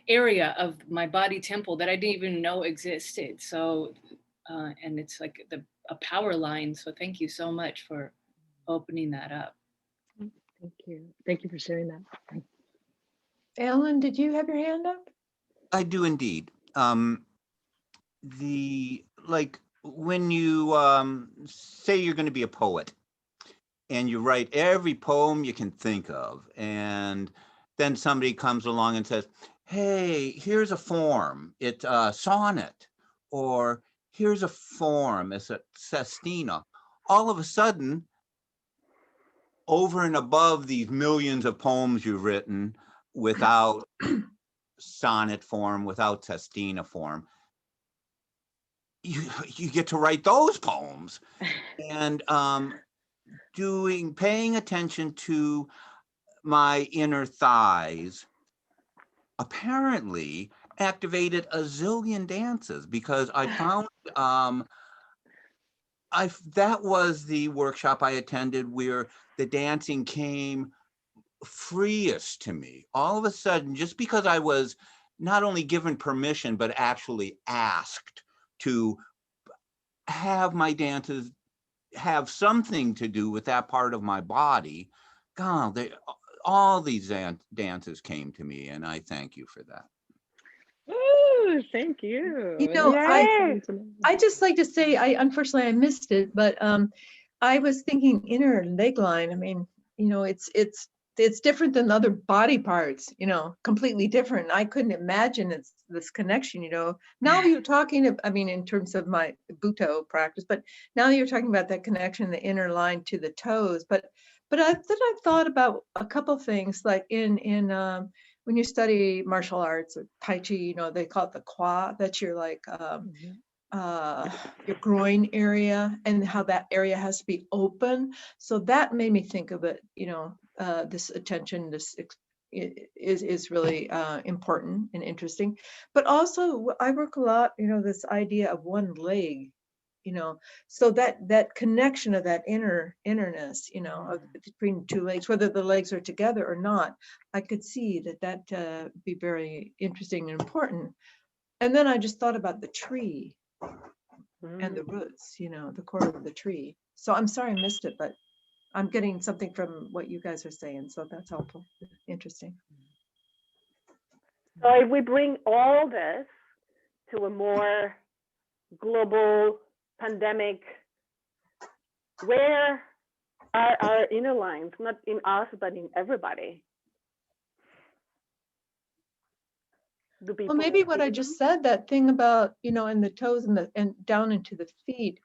Speaker 4: area of my body temple that I didn't even know existed. So, and it's like a power line. So thank you so much for opening that up.
Speaker 1: Thank you. Thank you for sharing that.
Speaker 3: Alan, did you have your hand up?
Speaker 6: I do indeed. When you say you're going to be a poet and you write every poem you can think of, and then somebody comes along and says, hey, here's a form, it's a sonnet, or here's a form, it's a sestina. All of a sudden, over and above these millions of poems you've written without sonnet form, without sestina form, you get to write those poems. And paying attention to my inner thighs apparently activated a zillion dances, because I found that was the workshop I attended where the dancing came freest to me. All of a sudden, just because I was not only given permission, but actually asked to have my dances have something to do with that part of my body, God, all these dances came to me, and I thank you for that.
Speaker 1: Ooh, thank you.
Speaker 3: You know,
Speaker 2: Yay!
Speaker 3: I just like to say, unfortunately I missed it, but I was thinking inner leg line. I mean, you know, it's different than other body parts, you know, completely different. I couldn't imagine it's this connection, you know. Now you're talking, I mean, in terms of my Butoh practice, but now you're talking about that connection, the inner line to the toes. But I thought about a couple things, like in when you study martial arts or Tai Chi, you know, they call it the Kwa, that's your like your groin area, and how that area has to be open. So that made me think of it, you know, this attention, this is really important and interesting. But also I work a lot, you know, this idea of one leg, you know, so that connection of that innerness, you know, of between two legs, whether the legs are together or not, I could see that be very interesting and important. And then I just thought about the tree and the roots, you know, the core of the tree. So I'm sorry I missed it, but I'm getting something from what you guys are saying, so that's helpful, interesting.
Speaker 2: So if we bring all this to a more global pandemic, where are our inner lines? Not in us, but in everybody.
Speaker 3: Well, maybe what I just said, that thing about, you know, in the toes and down into the feet,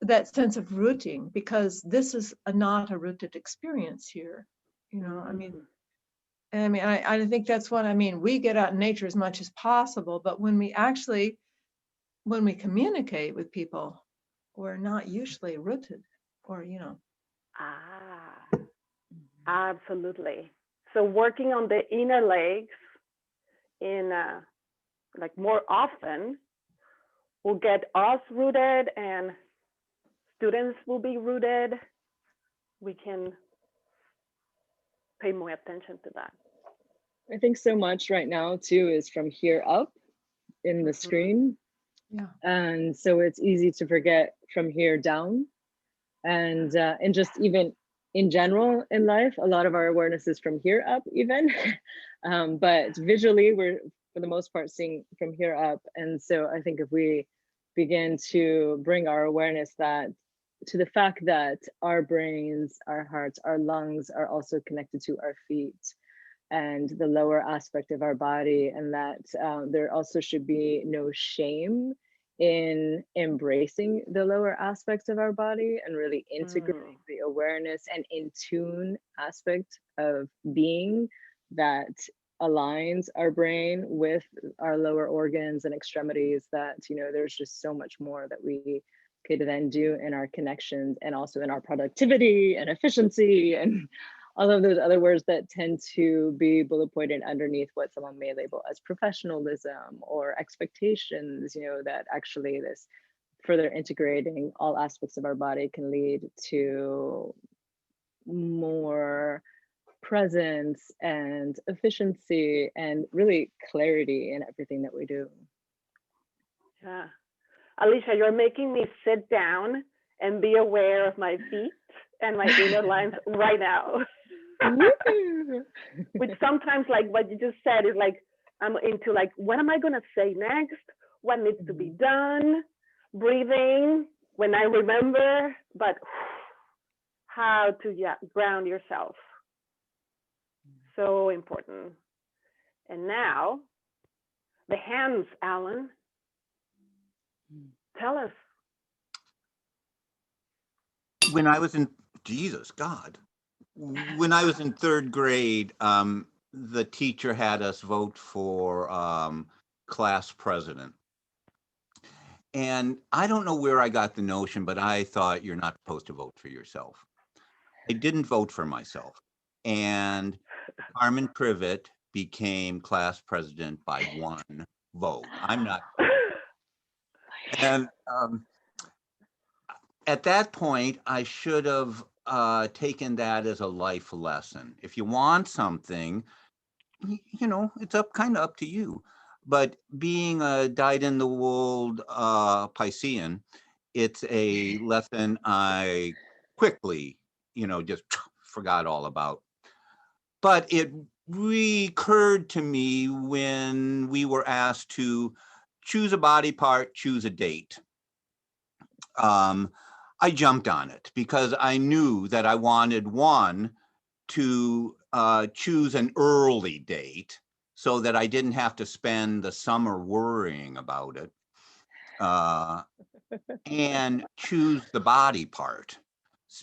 Speaker 3: that sense of rooting, because this is not a rooted experience here, you know. I mean, I think that's what I mean. We get out in nature as much as possible, but when we communicate with people, we're not usually rooted, or, you know.
Speaker 2: Absolutely. So working on the inner legs in like more often will get us rooted, and students will be rooted. We can pay more attention to that.
Speaker 1: I think so much right now too is from here up in the screen.
Speaker 3: Yeah.
Speaker 1: And so it's easy to forget from here down. And just even in general in life, a lot of our awareness is from here up even. But visually, we're for the most part seeing from here up. And so I think if we begin to bring our awareness to the fact that our brains, our hearts, our lungs are also connected to our feet and the lower aspect of our body, and that there also should be no shame in embracing the lower aspects of our body and really integrating the awareness and in tune aspect of being that aligns our brain with our lower organs and extremities, that, you know, there's just so much more that we could then do in our connections and also in our productivity and efficiency and all of those other words that tend to be bullet pointed underneath what someone may label as professionalism or expectations, you know, that actually this further integrating all aspects of our body can lead to more presence and efficiency and really clarity in everything that we do.
Speaker 2: Yeah. Alysia, you're making me sit down and be aware of my feet and my inner lines right now. Which sometimes, like what you just said, is like, I'm into like, what am I going to say next? What needs to be done? Breathing when I remember, but how to ground yourself. so important. And now, the hands, Alan. Tell us.
Speaker 6: When I was in, Jesus, God. When I was in third grade, the teacher had us vote for class president. And I don't know where I got the notion, but I thought you're not supposed to vote for yourself. I didn't vote for myself. And Carmen Privet became class president by one vote. I'm not. And at that point, I should have taken that as a life lesson. If you want something, you know, it's kind of up to you. But being a dyed-in-the-wool Piscean, it's a lesson I quickly, you know, just forgot all about. But it recurred to me when we were asked to choose a body part, choose a date. I jumped on it because I knew that I wanted one to choose an early date so that I didn't have to spend the summer worrying about it, and choose the body part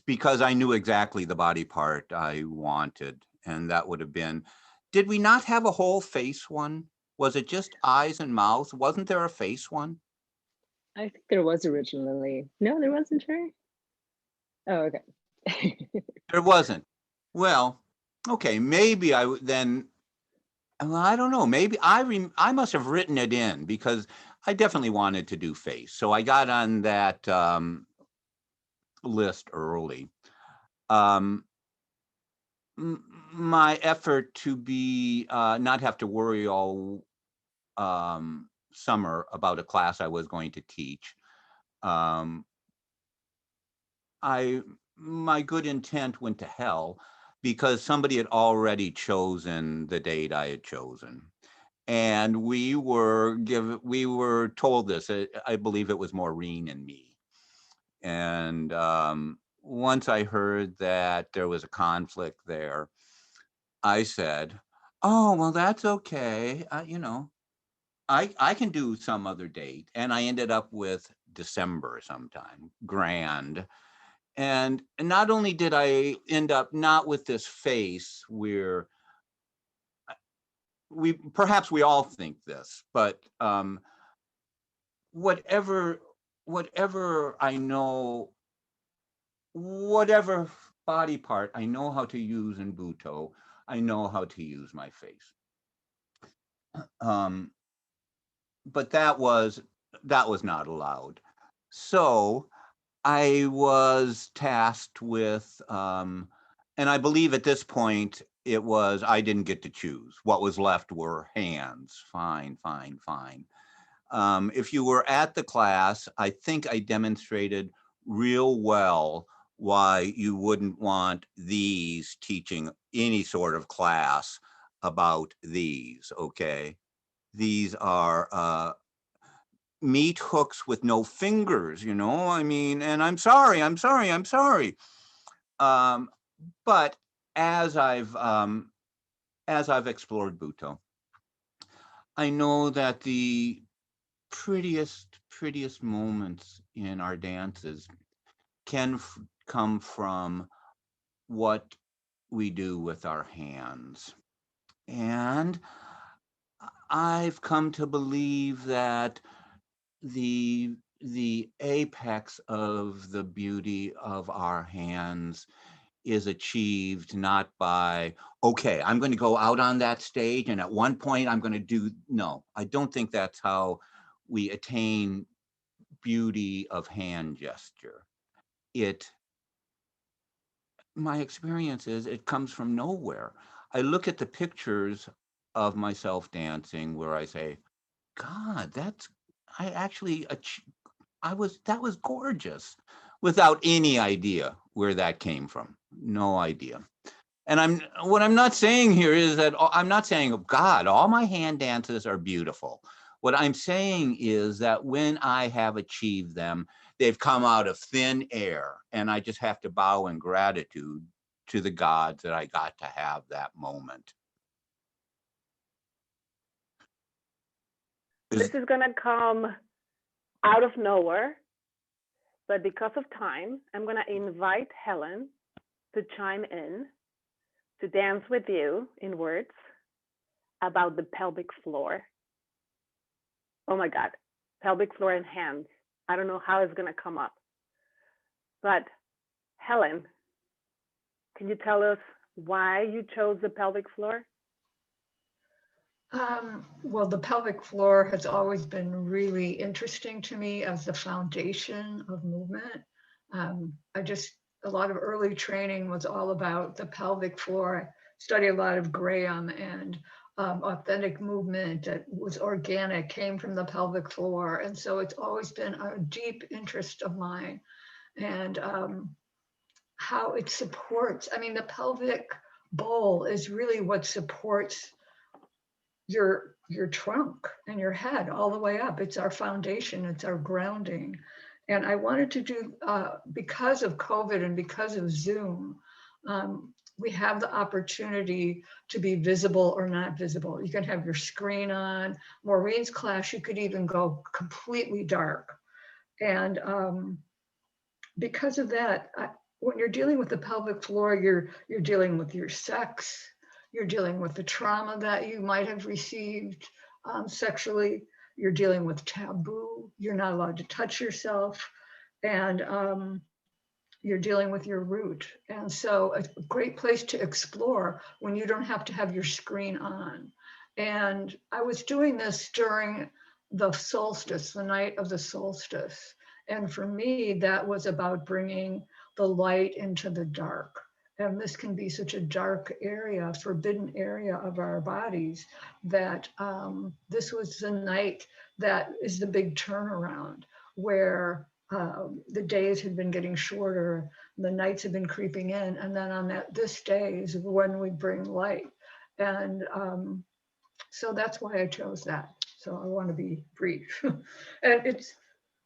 Speaker 6: because I knew exactly the body part I wanted. And that would have been, did we not have a whole face one? Was it just eyes and mouth? Wasn't there a face one?
Speaker 1: I think there was originally. No, there wasn't, Sheri? Oh, okay.
Speaker 6: There wasn't. Well, okay, maybe I then, well, I don't know, maybe I must have written it in because I definitely wanted to do face. So I got on that list early. My effort to be not have to worry all summer about a class I was going to teach. My good intent went to hell because somebody had already chosen the date I had chosen. And we were told this, I believe it was Maureen and me. And once I heard that there was a conflict there, I said, oh, well, that's okay. You know, I can do some other date. And I ended up with December sometime, grand. And not only did I end up not with this face where perhaps we all think this, but whatever I know, whatever body part I know how to use in Butoh, I know how to use my face. But that was not allowed. So I was tasked with, and I believe at this point it was, I didn't get to choose. What was left were hands. Fine. If you were at the class, I think I demonstrated real well why you wouldn't want these teaching any sort of class about these, okay? These are meat hooks with no fingers, you know, I mean, and I'm sorry. But as I've explored Butoh, I know that the prettiest moments in our dances can come from what we do with our hands. And I've come to believe that the apex of the beauty of our hands is achieved not by, okay, I'm going to go out on that stage and at one point I'm going to do, no, I don't think that's how we attain beauty of hand gesture. My experience is it comes from nowhere. I look at the pictures of myself dancing where I say, God, that was gorgeous, without any idea where that came from. No idea. And what I'm not saying here is that I'm not saying, oh, God, all my hand dances are beautiful. What I'm saying is that when I have achieved them, they've come out of thin air, and I just have to bow in gratitude to the gods that I got to have that moment.
Speaker 2: This is gonna come out of nowhere, but because of time, I'm gonna invite Helen to chime in, to dance with you in words about the pelvic floor. Oh my God, pelvic floor and hands. I don't know how it's gonna come up. But Helen, can you tell us why you chose the pelvic floor?
Speaker 3: Well, the pelvic floor has always been really interesting to me as the foundation of movement. A lot of early training was all about the pelvic floor. I studied a lot of Graham and authentic movement that was organic, came from the pelvic floor. And so it's always been a deep interest of mine. And how it supports, I mean, the pelvic bowl is really what supports your trunk and your head all the way up. It's our foundation, it's our grounding. And I wanted to do, because of COVID and because of Zoom, we have the opportunity to be visible or not visible. You can have your screen on. Maureen's class, you could even go completely dark. And because of that, when you're dealing with the pelvic floor, you're dealing with your sex, you're dealing with the trauma that you might have received sexually, you're dealing with taboo, you're not allowed to touch yourself, and you're dealing with your root. And so a great place to explore when you don't have to have your screen on. And I was doing this during the solstice, the night of the solstice. And for me, that was about bringing the light into the dark. And this can be such a dark area, forbidden area of our bodies, that this was the night that is the big turnaround, where the days had been getting shorter, the nights had been creeping in, and then on this day is when we bring light. And so that's why I chose that. So I want to be brief. And it's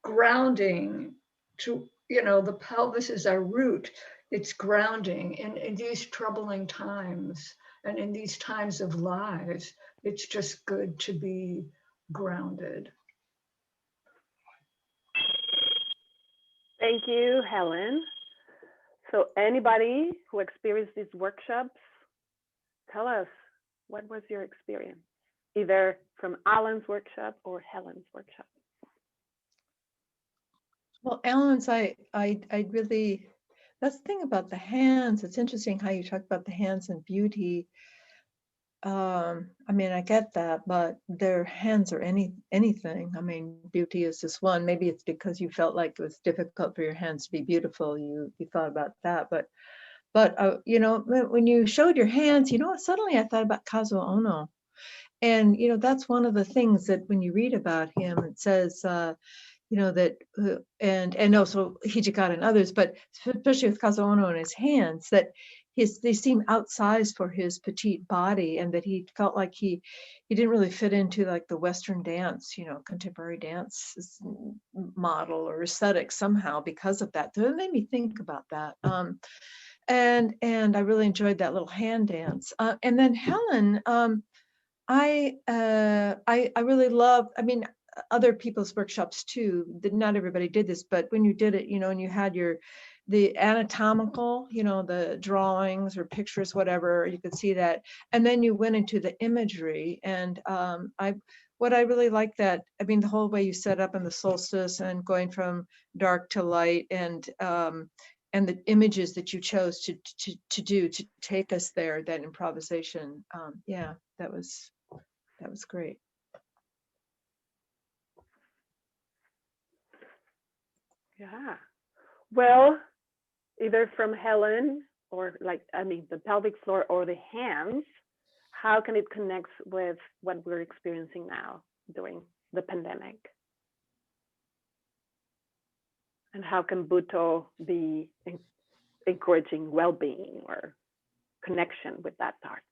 Speaker 3: grounding to, the pelvis is our root. It's grounding in these troubling times and in these times of lives. It's just good to be grounded.
Speaker 2: Thank you, Helen. So anybody who experienced these workshops, tell us, what was your experience? Either from Alan's workshop or Helen's workshop.
Speaker 3: Well, Alan's, I really, that's the thing about the hands. It's interesting how you talk about the hands and beauty. I mean, I get that, but their hands are anything. I mean, beauty is just one. Maybe it's because you felt like it was difficult for your hands to be beautiful. You thought about that, but when you showed your hands, suddenly I thought about Kazuo Ono. And, that's one of the things that when you read about him, it says, that, and also Hijikata and others, but especially with Kazuo Ono and his hands, that they seem outsized for his petite body, and that he felt like he didn't really fit into like the Western dance, contemporary dance model or aesthetic somehow because of that. So it made me think about that. And I really enjoyed that little hand dance. And then Helen, I really love, other people's workshops too, not everybody did this, but when you did it, and you had the anatomical, the drawings or pictures, whatever, you could see that. And then you went into the imagery. And what I really like that, the whole way you set up in the solstice and going from dark to light, and the images that you chose to take us there, that improvisation. Yeah, that was great.
Speaker 2: Yeah. Well, either from Helen or the pelvic floor or the hands, how can it connect with what we're experiencing now during the pandemic? And how can Butoh be encouraging well-being or connection with that part?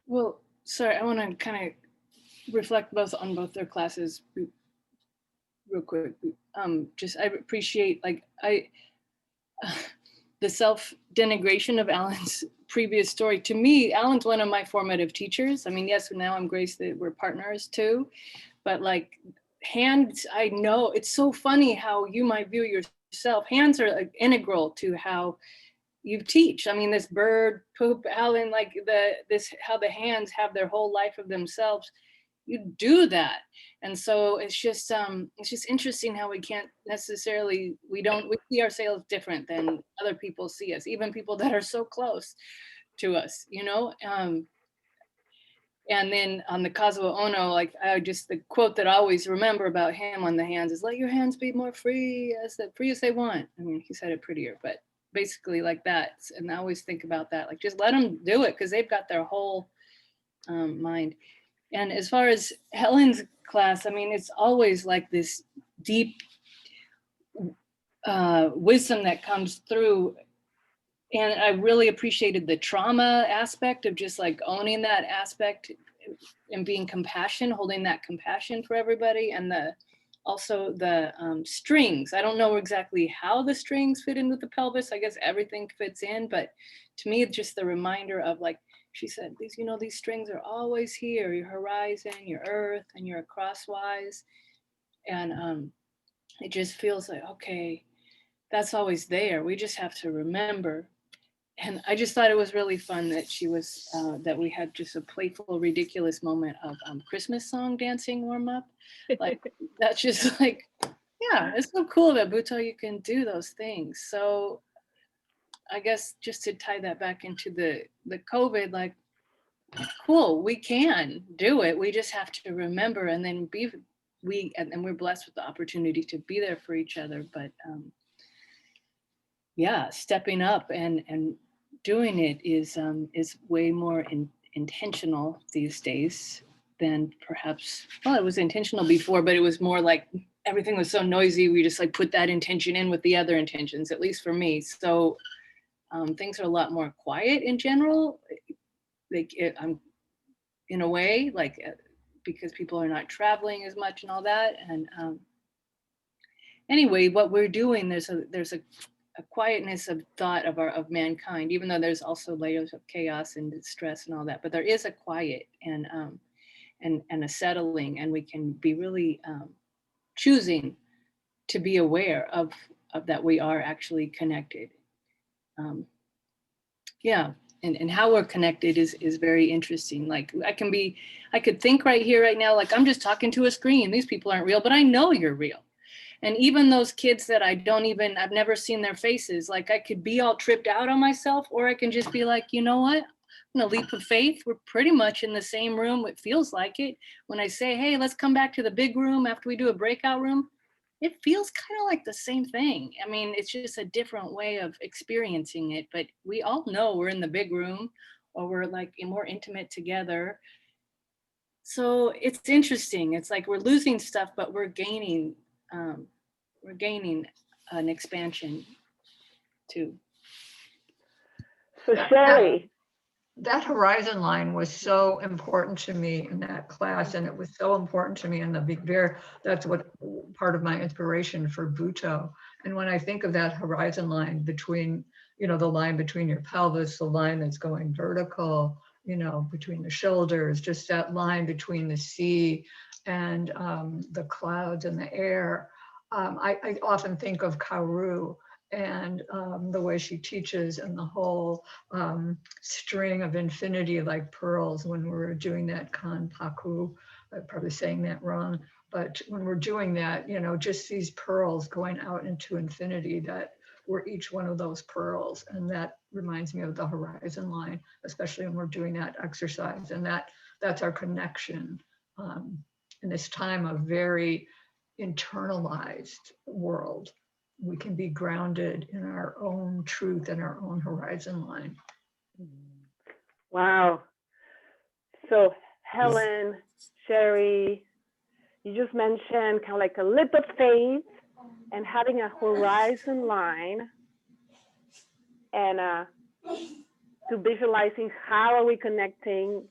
Speaker 4: Well, sorry, I want to kind of reflect on both their classes real quick. I appreciate, the self-denigration of Alan's previous story. To me, Alan's one of my formative teachers. I mean, yes, now I'm Grace, that we're partners too, but like hands, I know it's so funny how you might view yourself. Hands are like integral to how you teach. I mean, this bird poop, Alan, like how the hands have their whole life of themselves. You do that. And so it's just interesting how we can't necessarily, we see ourselves different than other people see us, even people that are so close to us, you know? And then on the Kazuo Ono, like the quote that I always remember about him on the hands is, let your hands be more free as they want. I mean, he said it prettier, but basically like that. And I always think about that, like just let them do it, because they've got their whole mind. And as far as Helen's class, I mean, it's always like this deep wisdom that comes through. And I really appreciated the trauma aspect of just like owning that aspect and being compassion, holding that compassion for everybody. And also the strings. I don't know exactly how the strings fit in with the pelvis. I guess everything fits in, but to me, it's just the reminder of, like she said, these strings are always here, your horizon, your earth, and your crosswise. And it just feels like, okay, that's always there. We just have to remember. And I just thought it was really fun that that we had just a playful, ridiculous moment of Christmas song dancing warm up. Like, that's just like, yeah, it's so cool that Butoh, you can do those things. So I guess just to tie that back into the COVID, like, cool, we can do it. We just have to remember, and then we're blessed with the opportunity to be there for each other. But yeah, stepping up and doing it is way more intentional these days than perhaps, well, it was intentional before, but it was more like everything was so noisy. We just like put that intention in with the other intentions, at least for me. So things are a lot more quiet in general. Like I'm in a way, like because people are not traveling as much and all that. And anyway, what we're doing, there's a quietness of thought of mankind, even though there's also layers of chaos and distress and all that. But there is a quiet and a settling, and we can be really choosing to be aware of that we are actually connected. Yeah, and how we're connected is very interesting. Like I could think right here, right now, like I'm just talking to a screen. These people aren't real, but I know you're real. And even those kids that I've never seen their faces, like I could be all tripped out on myself, or I can just be like, you know what? I'm gonna leap of faith. We're pretty much in the same room. It feels like it. When I say, hey, let's come back to the big room after we do a breakout room, it feels kind of like the same thing. I mean, it's just a different way of experiencing it, but we all know we're in the big room, or we're like more intimate together. So it's interesting. It's like we're losing stuff, but we're gaining an expansion too.
Speaker 2: So Sheri.
Speaker 3: That horizon line was so important to me in that class, and it was so important to me in the Big Bear. That's what part of my inspiration for Butoh. And when I think of that horizon line between, the line between your pelvis, the line that's going vertical, between the shoulders, just that line between the sea and the clouds and the air. I often think of Kaoru and the way she teaches, and the whole string of infinity like pearls when we're doing that kanpaku. I'm probably saying that wrong, but when we're doing that, just these pearls going out into infinity, that we're each one of those pearls. And that reminds me of the horizon line, especially when we're doing that exercise. And that's our connection in this time of very internalized world. We can be grounded in our own truth and our own horizon line.
Speaker 2: Wow. So Helen, Sheri, you just mentioned kind of like a leap of faith and having a horizon line, and to visualizing how are we connecting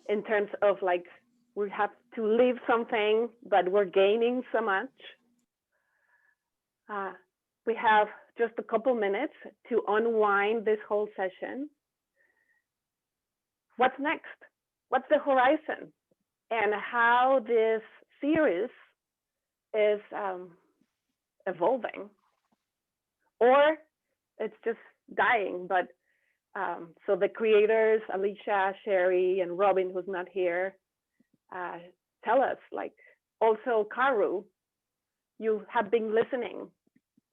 Speaker 2: in terms of like we have to leave something, but we're gaining so much. We have just a couple minutes to unwind this whole session. What's next? What's the horizon? And how this series is evolving, or it's just dying. But so the creators, Alysia, Sheri, and Robyn, who's not here, tell us, like, also Karu, you have been listening.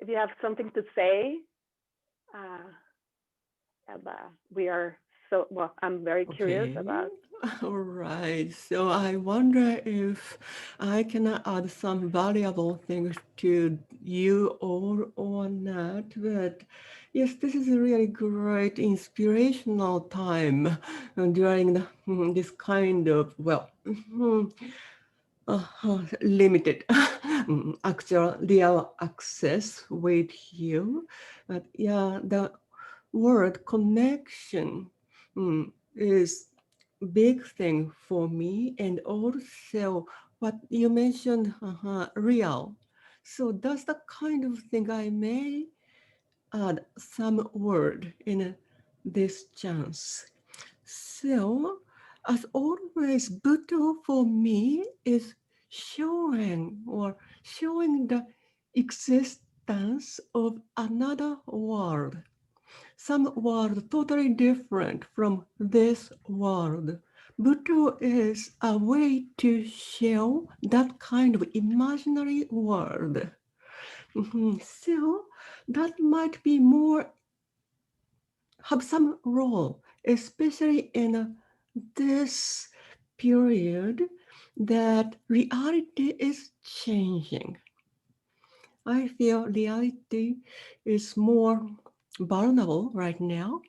Speaker 2: If you have something to say, we are so, well, I'm very curious about.
Speaker 7: All right. So I wonder if I can add some valuable things to you all or not. But yes, this is a really great inspirational time during this kind of, well, limited actual real access with you. But yeah, the word connection is big thing for me, and also what you mentioned, real. So that's the kind of thing I may add some word in this chance. So as always, Butoh for me is showing the existence of another world. Some world totally different from this world. Butoh is a way to show that kind of imaginary world. So that might be more, have some role, especially in this period that reality is changing. I feel reality is more vulnerable right now.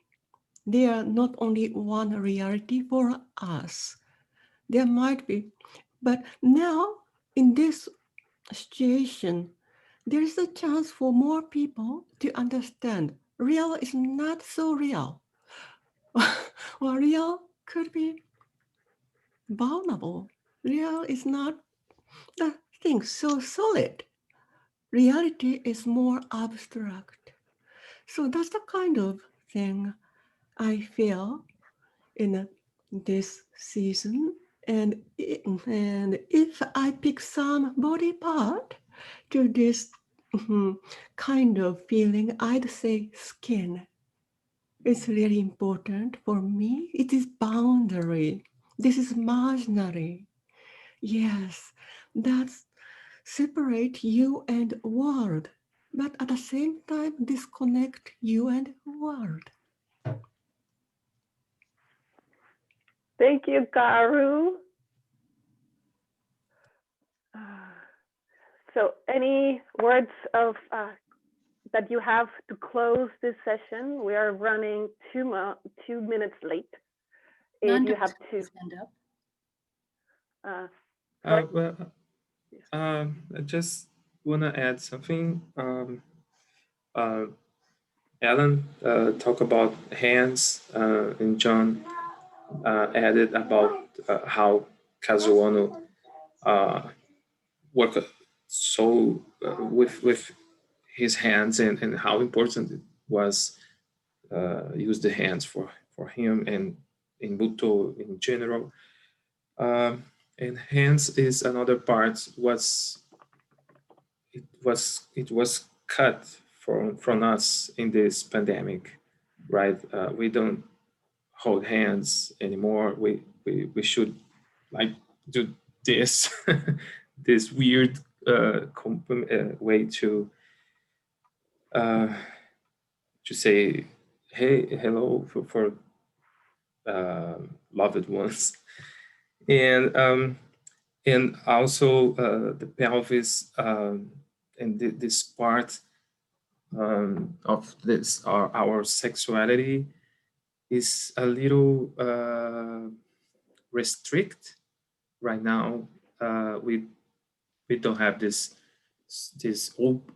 Speaker 7: There are not only one reality for us. There might be, but now in this situation, there is a chance for more people to understand real is not so real. Or real could be vulnerable. Real is not the thing so solid. Reality is more abstract. So that's the kind of thing I feel in this season. And if I pick some body part to this kind of feeling, I'd say skin. It's really important for me. It is boundary. This is imaginary. Yes, that's separate you and world, but at the same time disconnect you and world.
Speaker 2: Thank you, Karu. So any words of that you have to close this session? We are running 2 minutes late. If you have to
Speaker 4: stand up.
Speaker 5: Well, I just want to add something. Alan talked about hands, and John added about how Kazuo worked so with his hands, and how important it was use the hands for him and in Butoh in general. And hands is another part. It was cut from us in this pandemic, right? We don't hold hands anymore. We should like do this this weird way to say hey, hello for loved ones, and also the pelvis, and this part of this, our sexuality is a little restrict right now. We don't have this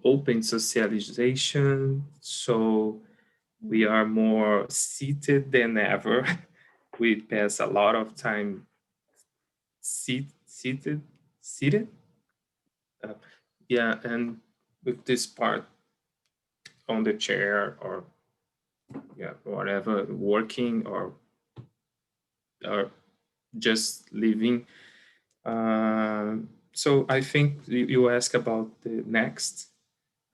Speaker 5: open socialization, so we are more seated than ever. We pass a lot of time seated. Yeah, and with this part on the chair or yeah, whatever, working or just living. So I think you ask about the next.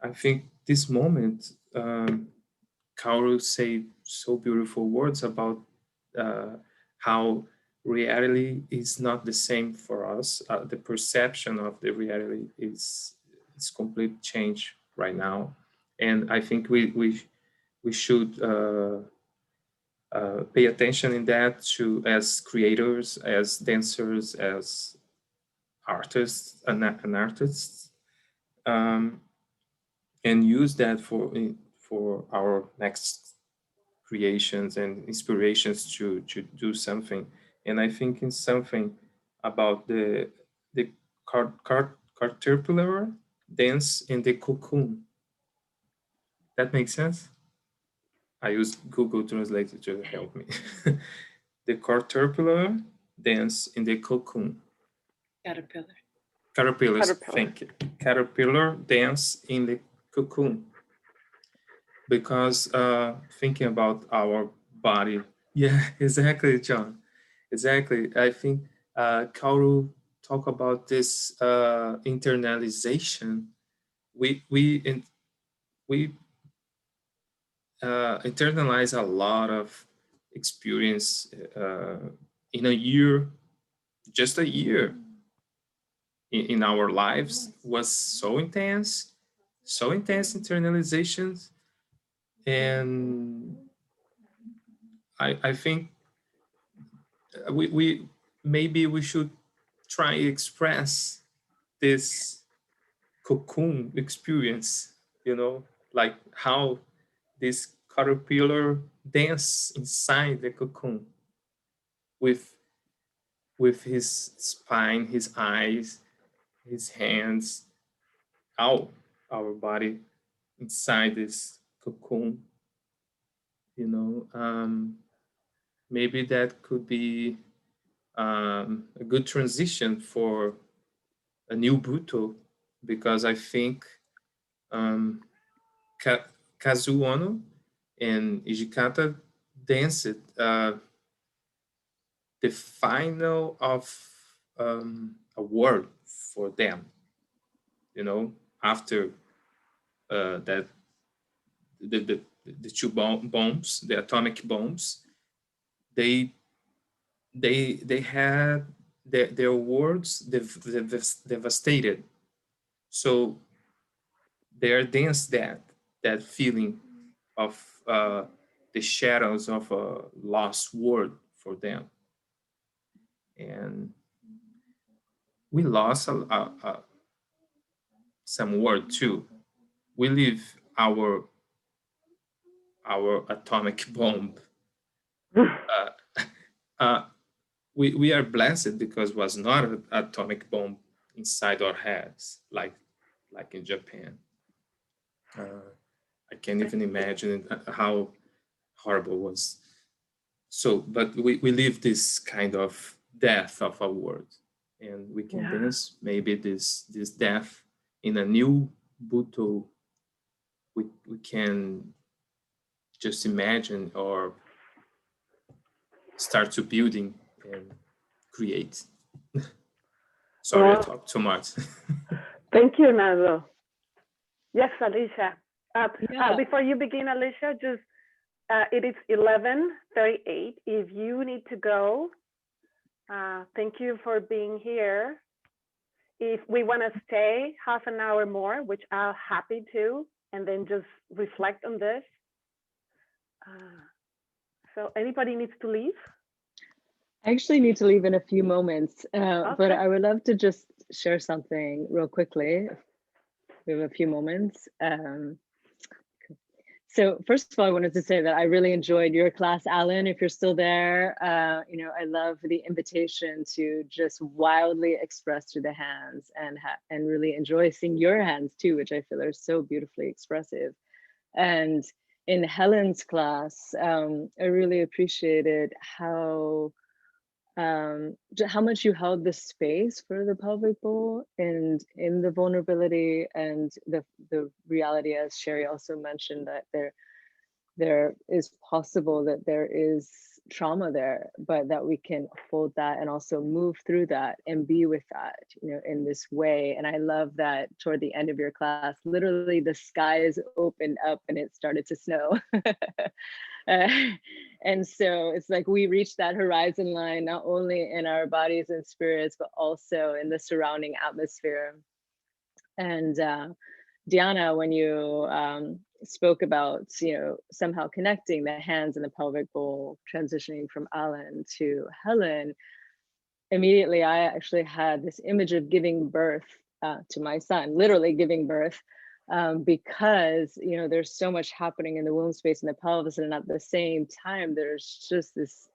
Speaker 5: I think this moment, Kaoru say so beautiful words about how reality is not the same for us. The perception of the reality is complete change right now, and I think we should pay attention in that to as creators, as dancers, as artists and artists, and use that for our next creations and inspirations to do something. And I think in something about the caterpillar dance in the cocoon. That makes sense? I use Google Translator to help me. The caterpillar dance in the cocoon.
Speaker 4: Caterpillar.
Speaker 5: Caterpillars,
Speaker 2: Caterpillar.
Speaker 5: thank you. Caterpillar dance in the cocoon. Because thinking about our body, yeah, exactly, John, exactly. I think Kaoru talk about this internalization. We internalize a lot of experience in a year, just a year in our lives was so intense internalizations. And I think we maybe we should try express this cocoon experience, like how this caterpillar dance inside the cocoon with his spine, his eyes, his hands, all our body inside this cocoon. Maybe that could be a good transition for a new Butoh, because I think Kazu Ono and Ijikata danced the final of a word for them, after that the two bombs, the atomic bombs, they had their words devastated. So they danced that feeling of the shadows of a lost word for them. And we lost some word too. We leave our atomic bomb. We are blessed because it was not an atomic bomb inside our heads, like in Japan. I can't even imagine how horrible it was. So, but we live this kind of death of a word, and we can dance maybe this death in a new Butoh. We can just imagine or start to building and create. Sorry, I talked too much.
Speaker 2: Thank you, Nazo. Yes, Alysia.
Speaker 4: Yeah.
Speaker 2: Before you begin, Alysia, just it is 11:38. If you need to go, thank you for being here. If we want to stay half an hour more, which I'm happy to, and then just reflect on this. So anybody needs to leave?
Speaker 1: I actually need to leave in a few moments, but I would love to just share something real quickly. We have a few moments. So first of all, I wanted to say that I really enjoyed your class, Alan. If you're still there, I love the invitation to just wildly express through the hands and really enjoy seeing your hands too, which I feel are so beautifully expressive. And in Helen's class, I really appreciated how how much you held the space for the pelvic bowl and in the vulnerability and the reality, as Sheri also mentioned, that there is possible that there is trauma there, but that we can hold that and also move through that and be with that, you know, in this way. And I love that toward the end of your class, literally the skies opened up and it started to snow. And so it's like we reached that horizon line, not only in our bodies and spirits, but also in the surrounding atmosphere. And Dhyana, when you spoke about, you know, somehow connecting the hands and the pelvic bowl, transitioning from Alan to Helen, immediately I actually had this image of giving birth to my son, literally giving birth, because, you know, there's so much happening in the womb space and the pelvis, and at the same time, there's just this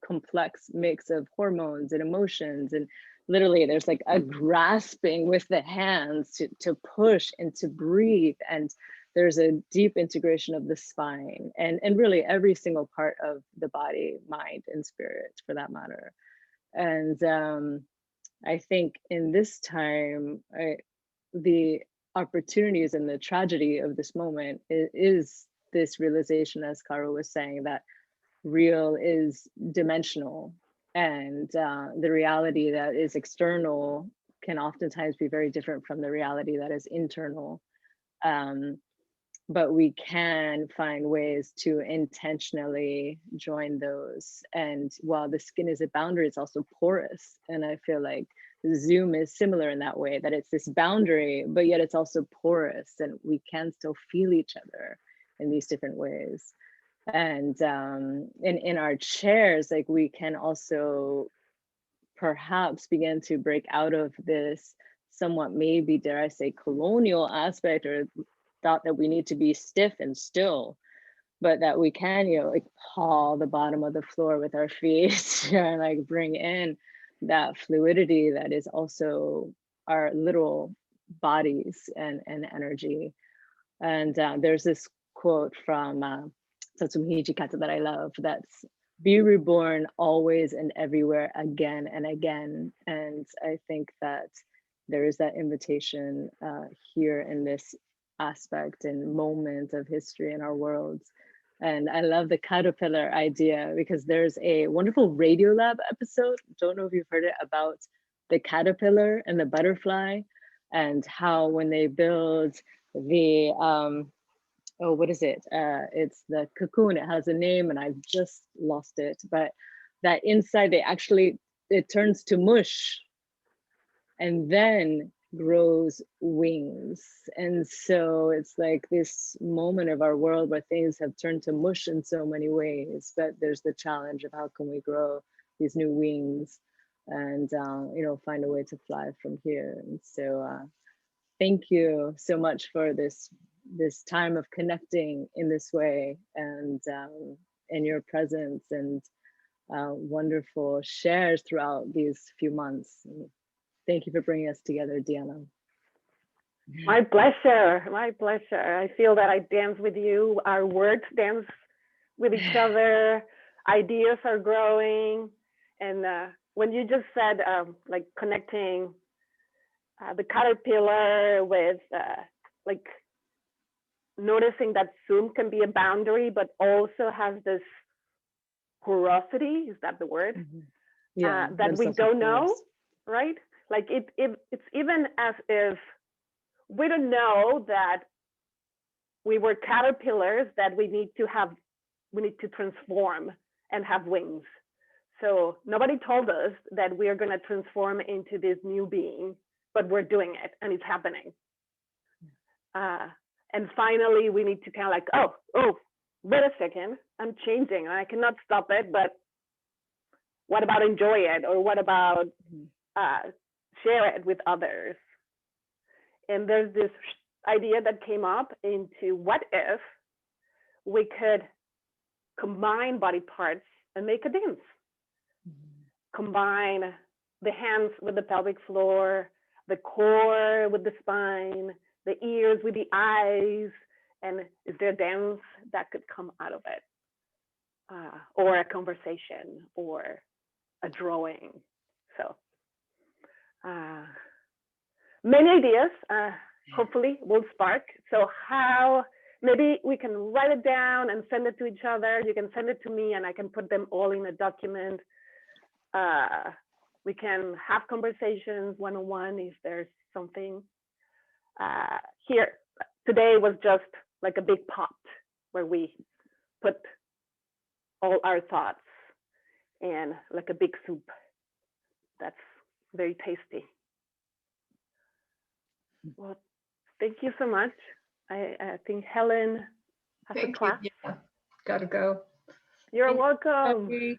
Speaker 1: complex mix of hormones and emotions, and literally there's like a grasping with the hands to push and to breathe, and there's a deep integration of the spine and really every single part of the body, mind, and spirit for that matter. And I think in this time, the opportunities and the tragedy of this moment is this realization, as Caro was saying, that real is dimensional, and the reality that is external can oftentimes be very different from the reality that is internal. But we can find ways to intentionally join those. And while the skin is a boundary, it's also porous. And I feel like Zoom is similar in that way, that it's this boundary, but yet it's also porous, and we can still feel each other in these different ways. And in our chairs, like we can also perhaps begin to break out of this somewhat, maybe dare I say, colonial aspect, or thought that we need to be stiff and still, but that we can, you know, like paw the bottom of the floor with our feet and like bring in that fluidity that is also our literal bodies and energy. And there's this quote from Satsumi Hijikata that I love, that's "Be reborn always and everywhere again and again." And I think that there is that invitation here in this aspect and moment of history in our worlds. And I love the caterpillar idea, because there's a wonderful Radiolab episode, don't know if you've heard it, about the caterpillar and the butterfly, and how when they build the oh, what is it? It's the cocoon. It has a name and I've just lost it. But that inside, it turns to mush and then grows wings. And so it's like this moment of our world where things have turned to mush in so many ways, but there's the challenge of how can we grow these new wings and you know, find a way to fly from here. And so thank you so much for this time of connecting in this way, and in your presence, and wonderful shares throughout these few months. Thank you for bringing us together, Dhyana.
Speaker 2: My pleasure, my pleasure. I feel that I dance with you, our words dance with each other, ideas are growing. And when you just said like connecting the caterpillar with like noticing that Zoom can be a boundary, but also has this porosity, is that the word? Mm-hmm. Yeah, that we don't know, right? Like it's even as if we don't know that we were caterpillars, that we need to transform and have wings. So nobody told us that we are going to transform into this new being, but we're doing it and it's happening. And finally, we need to kind of like, oh, wait a second, I'm changing. I cannot stop it, but what about enjoy it? Or what about share it with others? And there's this idea that came up into what if we could combine body parts and make a dance? Combine the hands with the pelvic floor, the core with the spine, the ears with the eyes, and is there a dance that could come out of it? Or a conversation, or a a drawing. So many ideas hopefully will spark. So how, maybe we can write it down and send it to each other. You can send it to me and I can put them all in a document. We can have conversations one-on-one if there's something. Here, today was just like a big pot where we put all our thoughts and like a big soup. That's very tasty. Well, thank you so much. I think Helen has a class.
Speaker 3: Yeah, gotta go.
Speaker 2: You're
Speaker 4: Thank you,
Speaker 2: welcome.
Speaker 4: Sheri.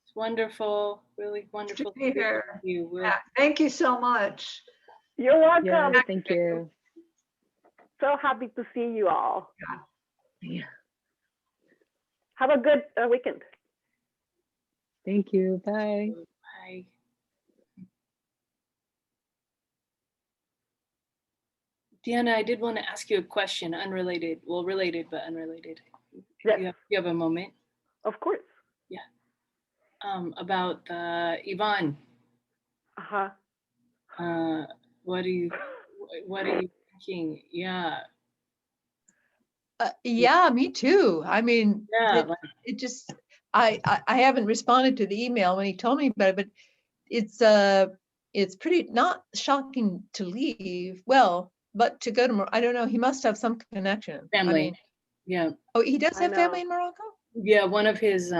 Speaker 4: It's wonderful, really wonderful
Speaker 3: to be here.
Speaker 4: with you.
Speaker 3: Yeah, thank you so much.
Speaker 2: You're welcome.
Speaker 1: Yes, thank you.
Speaker 2: So happy to see you all.
Speaker 1: Yeah.
Speaker 2: Have a good weekend.
Speaker 1: Thank you. Bye.
Speaker 4: Bye. Dhyana, I did want to ask you a question, unrelated, well, related, but unrelated.
Speaker 2: Yes.
Speaker 4: You have a moment?
Speaker 2: Of course.
Speaker 4: About Yvonne.
Speaker 2: Uh-huh.
Speaker 4: What are you thinking? Yeah.
Speaker 3: Yeah, me too. I mean,
Speaker 4: Yeah.
Speaker 3: it just, I haven't responded to the email when he told me about it, but it's pretty not shocking to leave. Well, but to go to, I don't know, he must have some connection.
Speaker 4: Family.
Speaker 3: I mean,
Speaker 4: Yeah.
Speaker 3: oh, he does
Speaker 2: I
Speaker 3: have family
Speaker 2: know.
Speaker 3: in Morocco?
Speaker 4: Yeah. One of his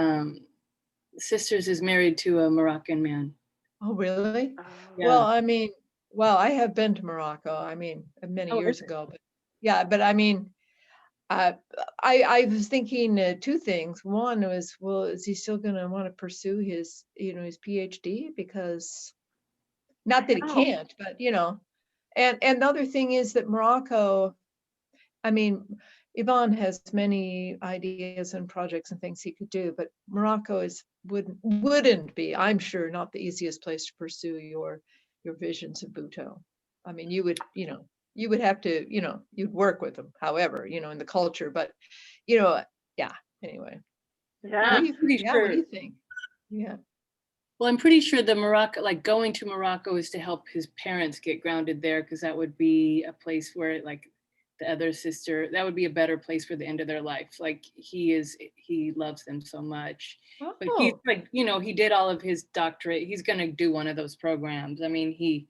Speaker 4: sisters is married to a Moroccan man.
Speaker 3: Oh, really?
Speaker 4: Yeah.
Speaker 3: Well, I mean, well, I have been to Morocco. I mean, many
Speaker 4: Oh,
Speaker 3: years
Speaker 4: is it?
Speaker 3: ago, but yeah, but I mean, I was thinking two things. One was, well, is he still going to want to pursue his, his PhD? Because not that he
Speaker 2: Oh.
Speaker 3: can't, but and the other thing is that Morocco, I mean, Yvonne has many ideas and projects and things he could do, but Morocco wouldn't be, I'm sure, not the easiest place to pursue your visions of Butoh. I mean, you would have to, you'd work with them, however, in the culture, but yeah, anyway.
Speaker 2: Yeah.
Speaker 3: What do you think? Yeah.
Speaker 4: Well, I'm pretty sure the Morocco, like going to Morocco is to help his parents get grounded there, because that would be a place where like the other sister, that would be a better place for the end of their life. Like he loves them so much. But he's like, he did all of his doctorate. He's going to do one of those programs. I mean, he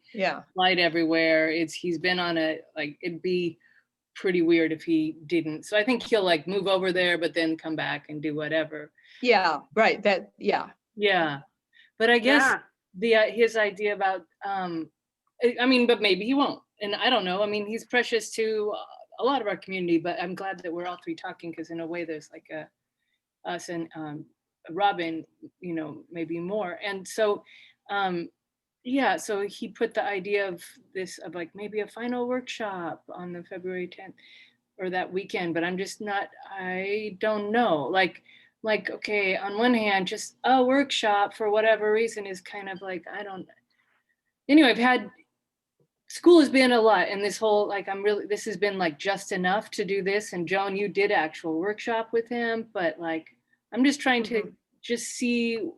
Speaker 4: flight everywhere. He's been on it'd be pretty weird if he didn't. So I think he'll like move over there, but then come back and do whatever.
Speaker 3: Yeah, right.
Speaker 4: Yeah. But I guess his idea about, I mean, but maybe he won't. And I don't know. I mean, he's precious to a lot of our community, but I'm glad that we're all three talking, because in a way there's like us and Robyn, maybe more. And so, so he put the idea of this, of like maybe a final workshop on the February 10th or that weekend, but I'm just not, I don't know. Like, okay, on one hand, just a workshop for whatever reason is kind of like, anyway, school has been a lot, and this whole, this has been like just enough to do this. And Joan, you did actual workshop with him, but like, I'm just trying to just see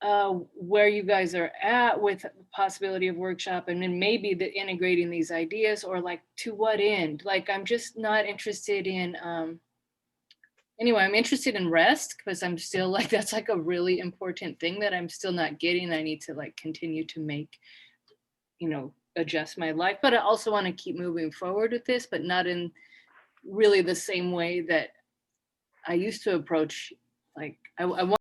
Speaker 4: where you guys are at with the possibility of workshop, and then maybe integrating these ideas, or like to what end. Like, I'm just not interested in, anyway, I'm interested in rest, because I'm still like, that's like a really important thing that I'm still not getting. I need to like continue to make, adjust my life, but I also want to keep moving forward with this, but not in really the same way that I used to approach. Like, I want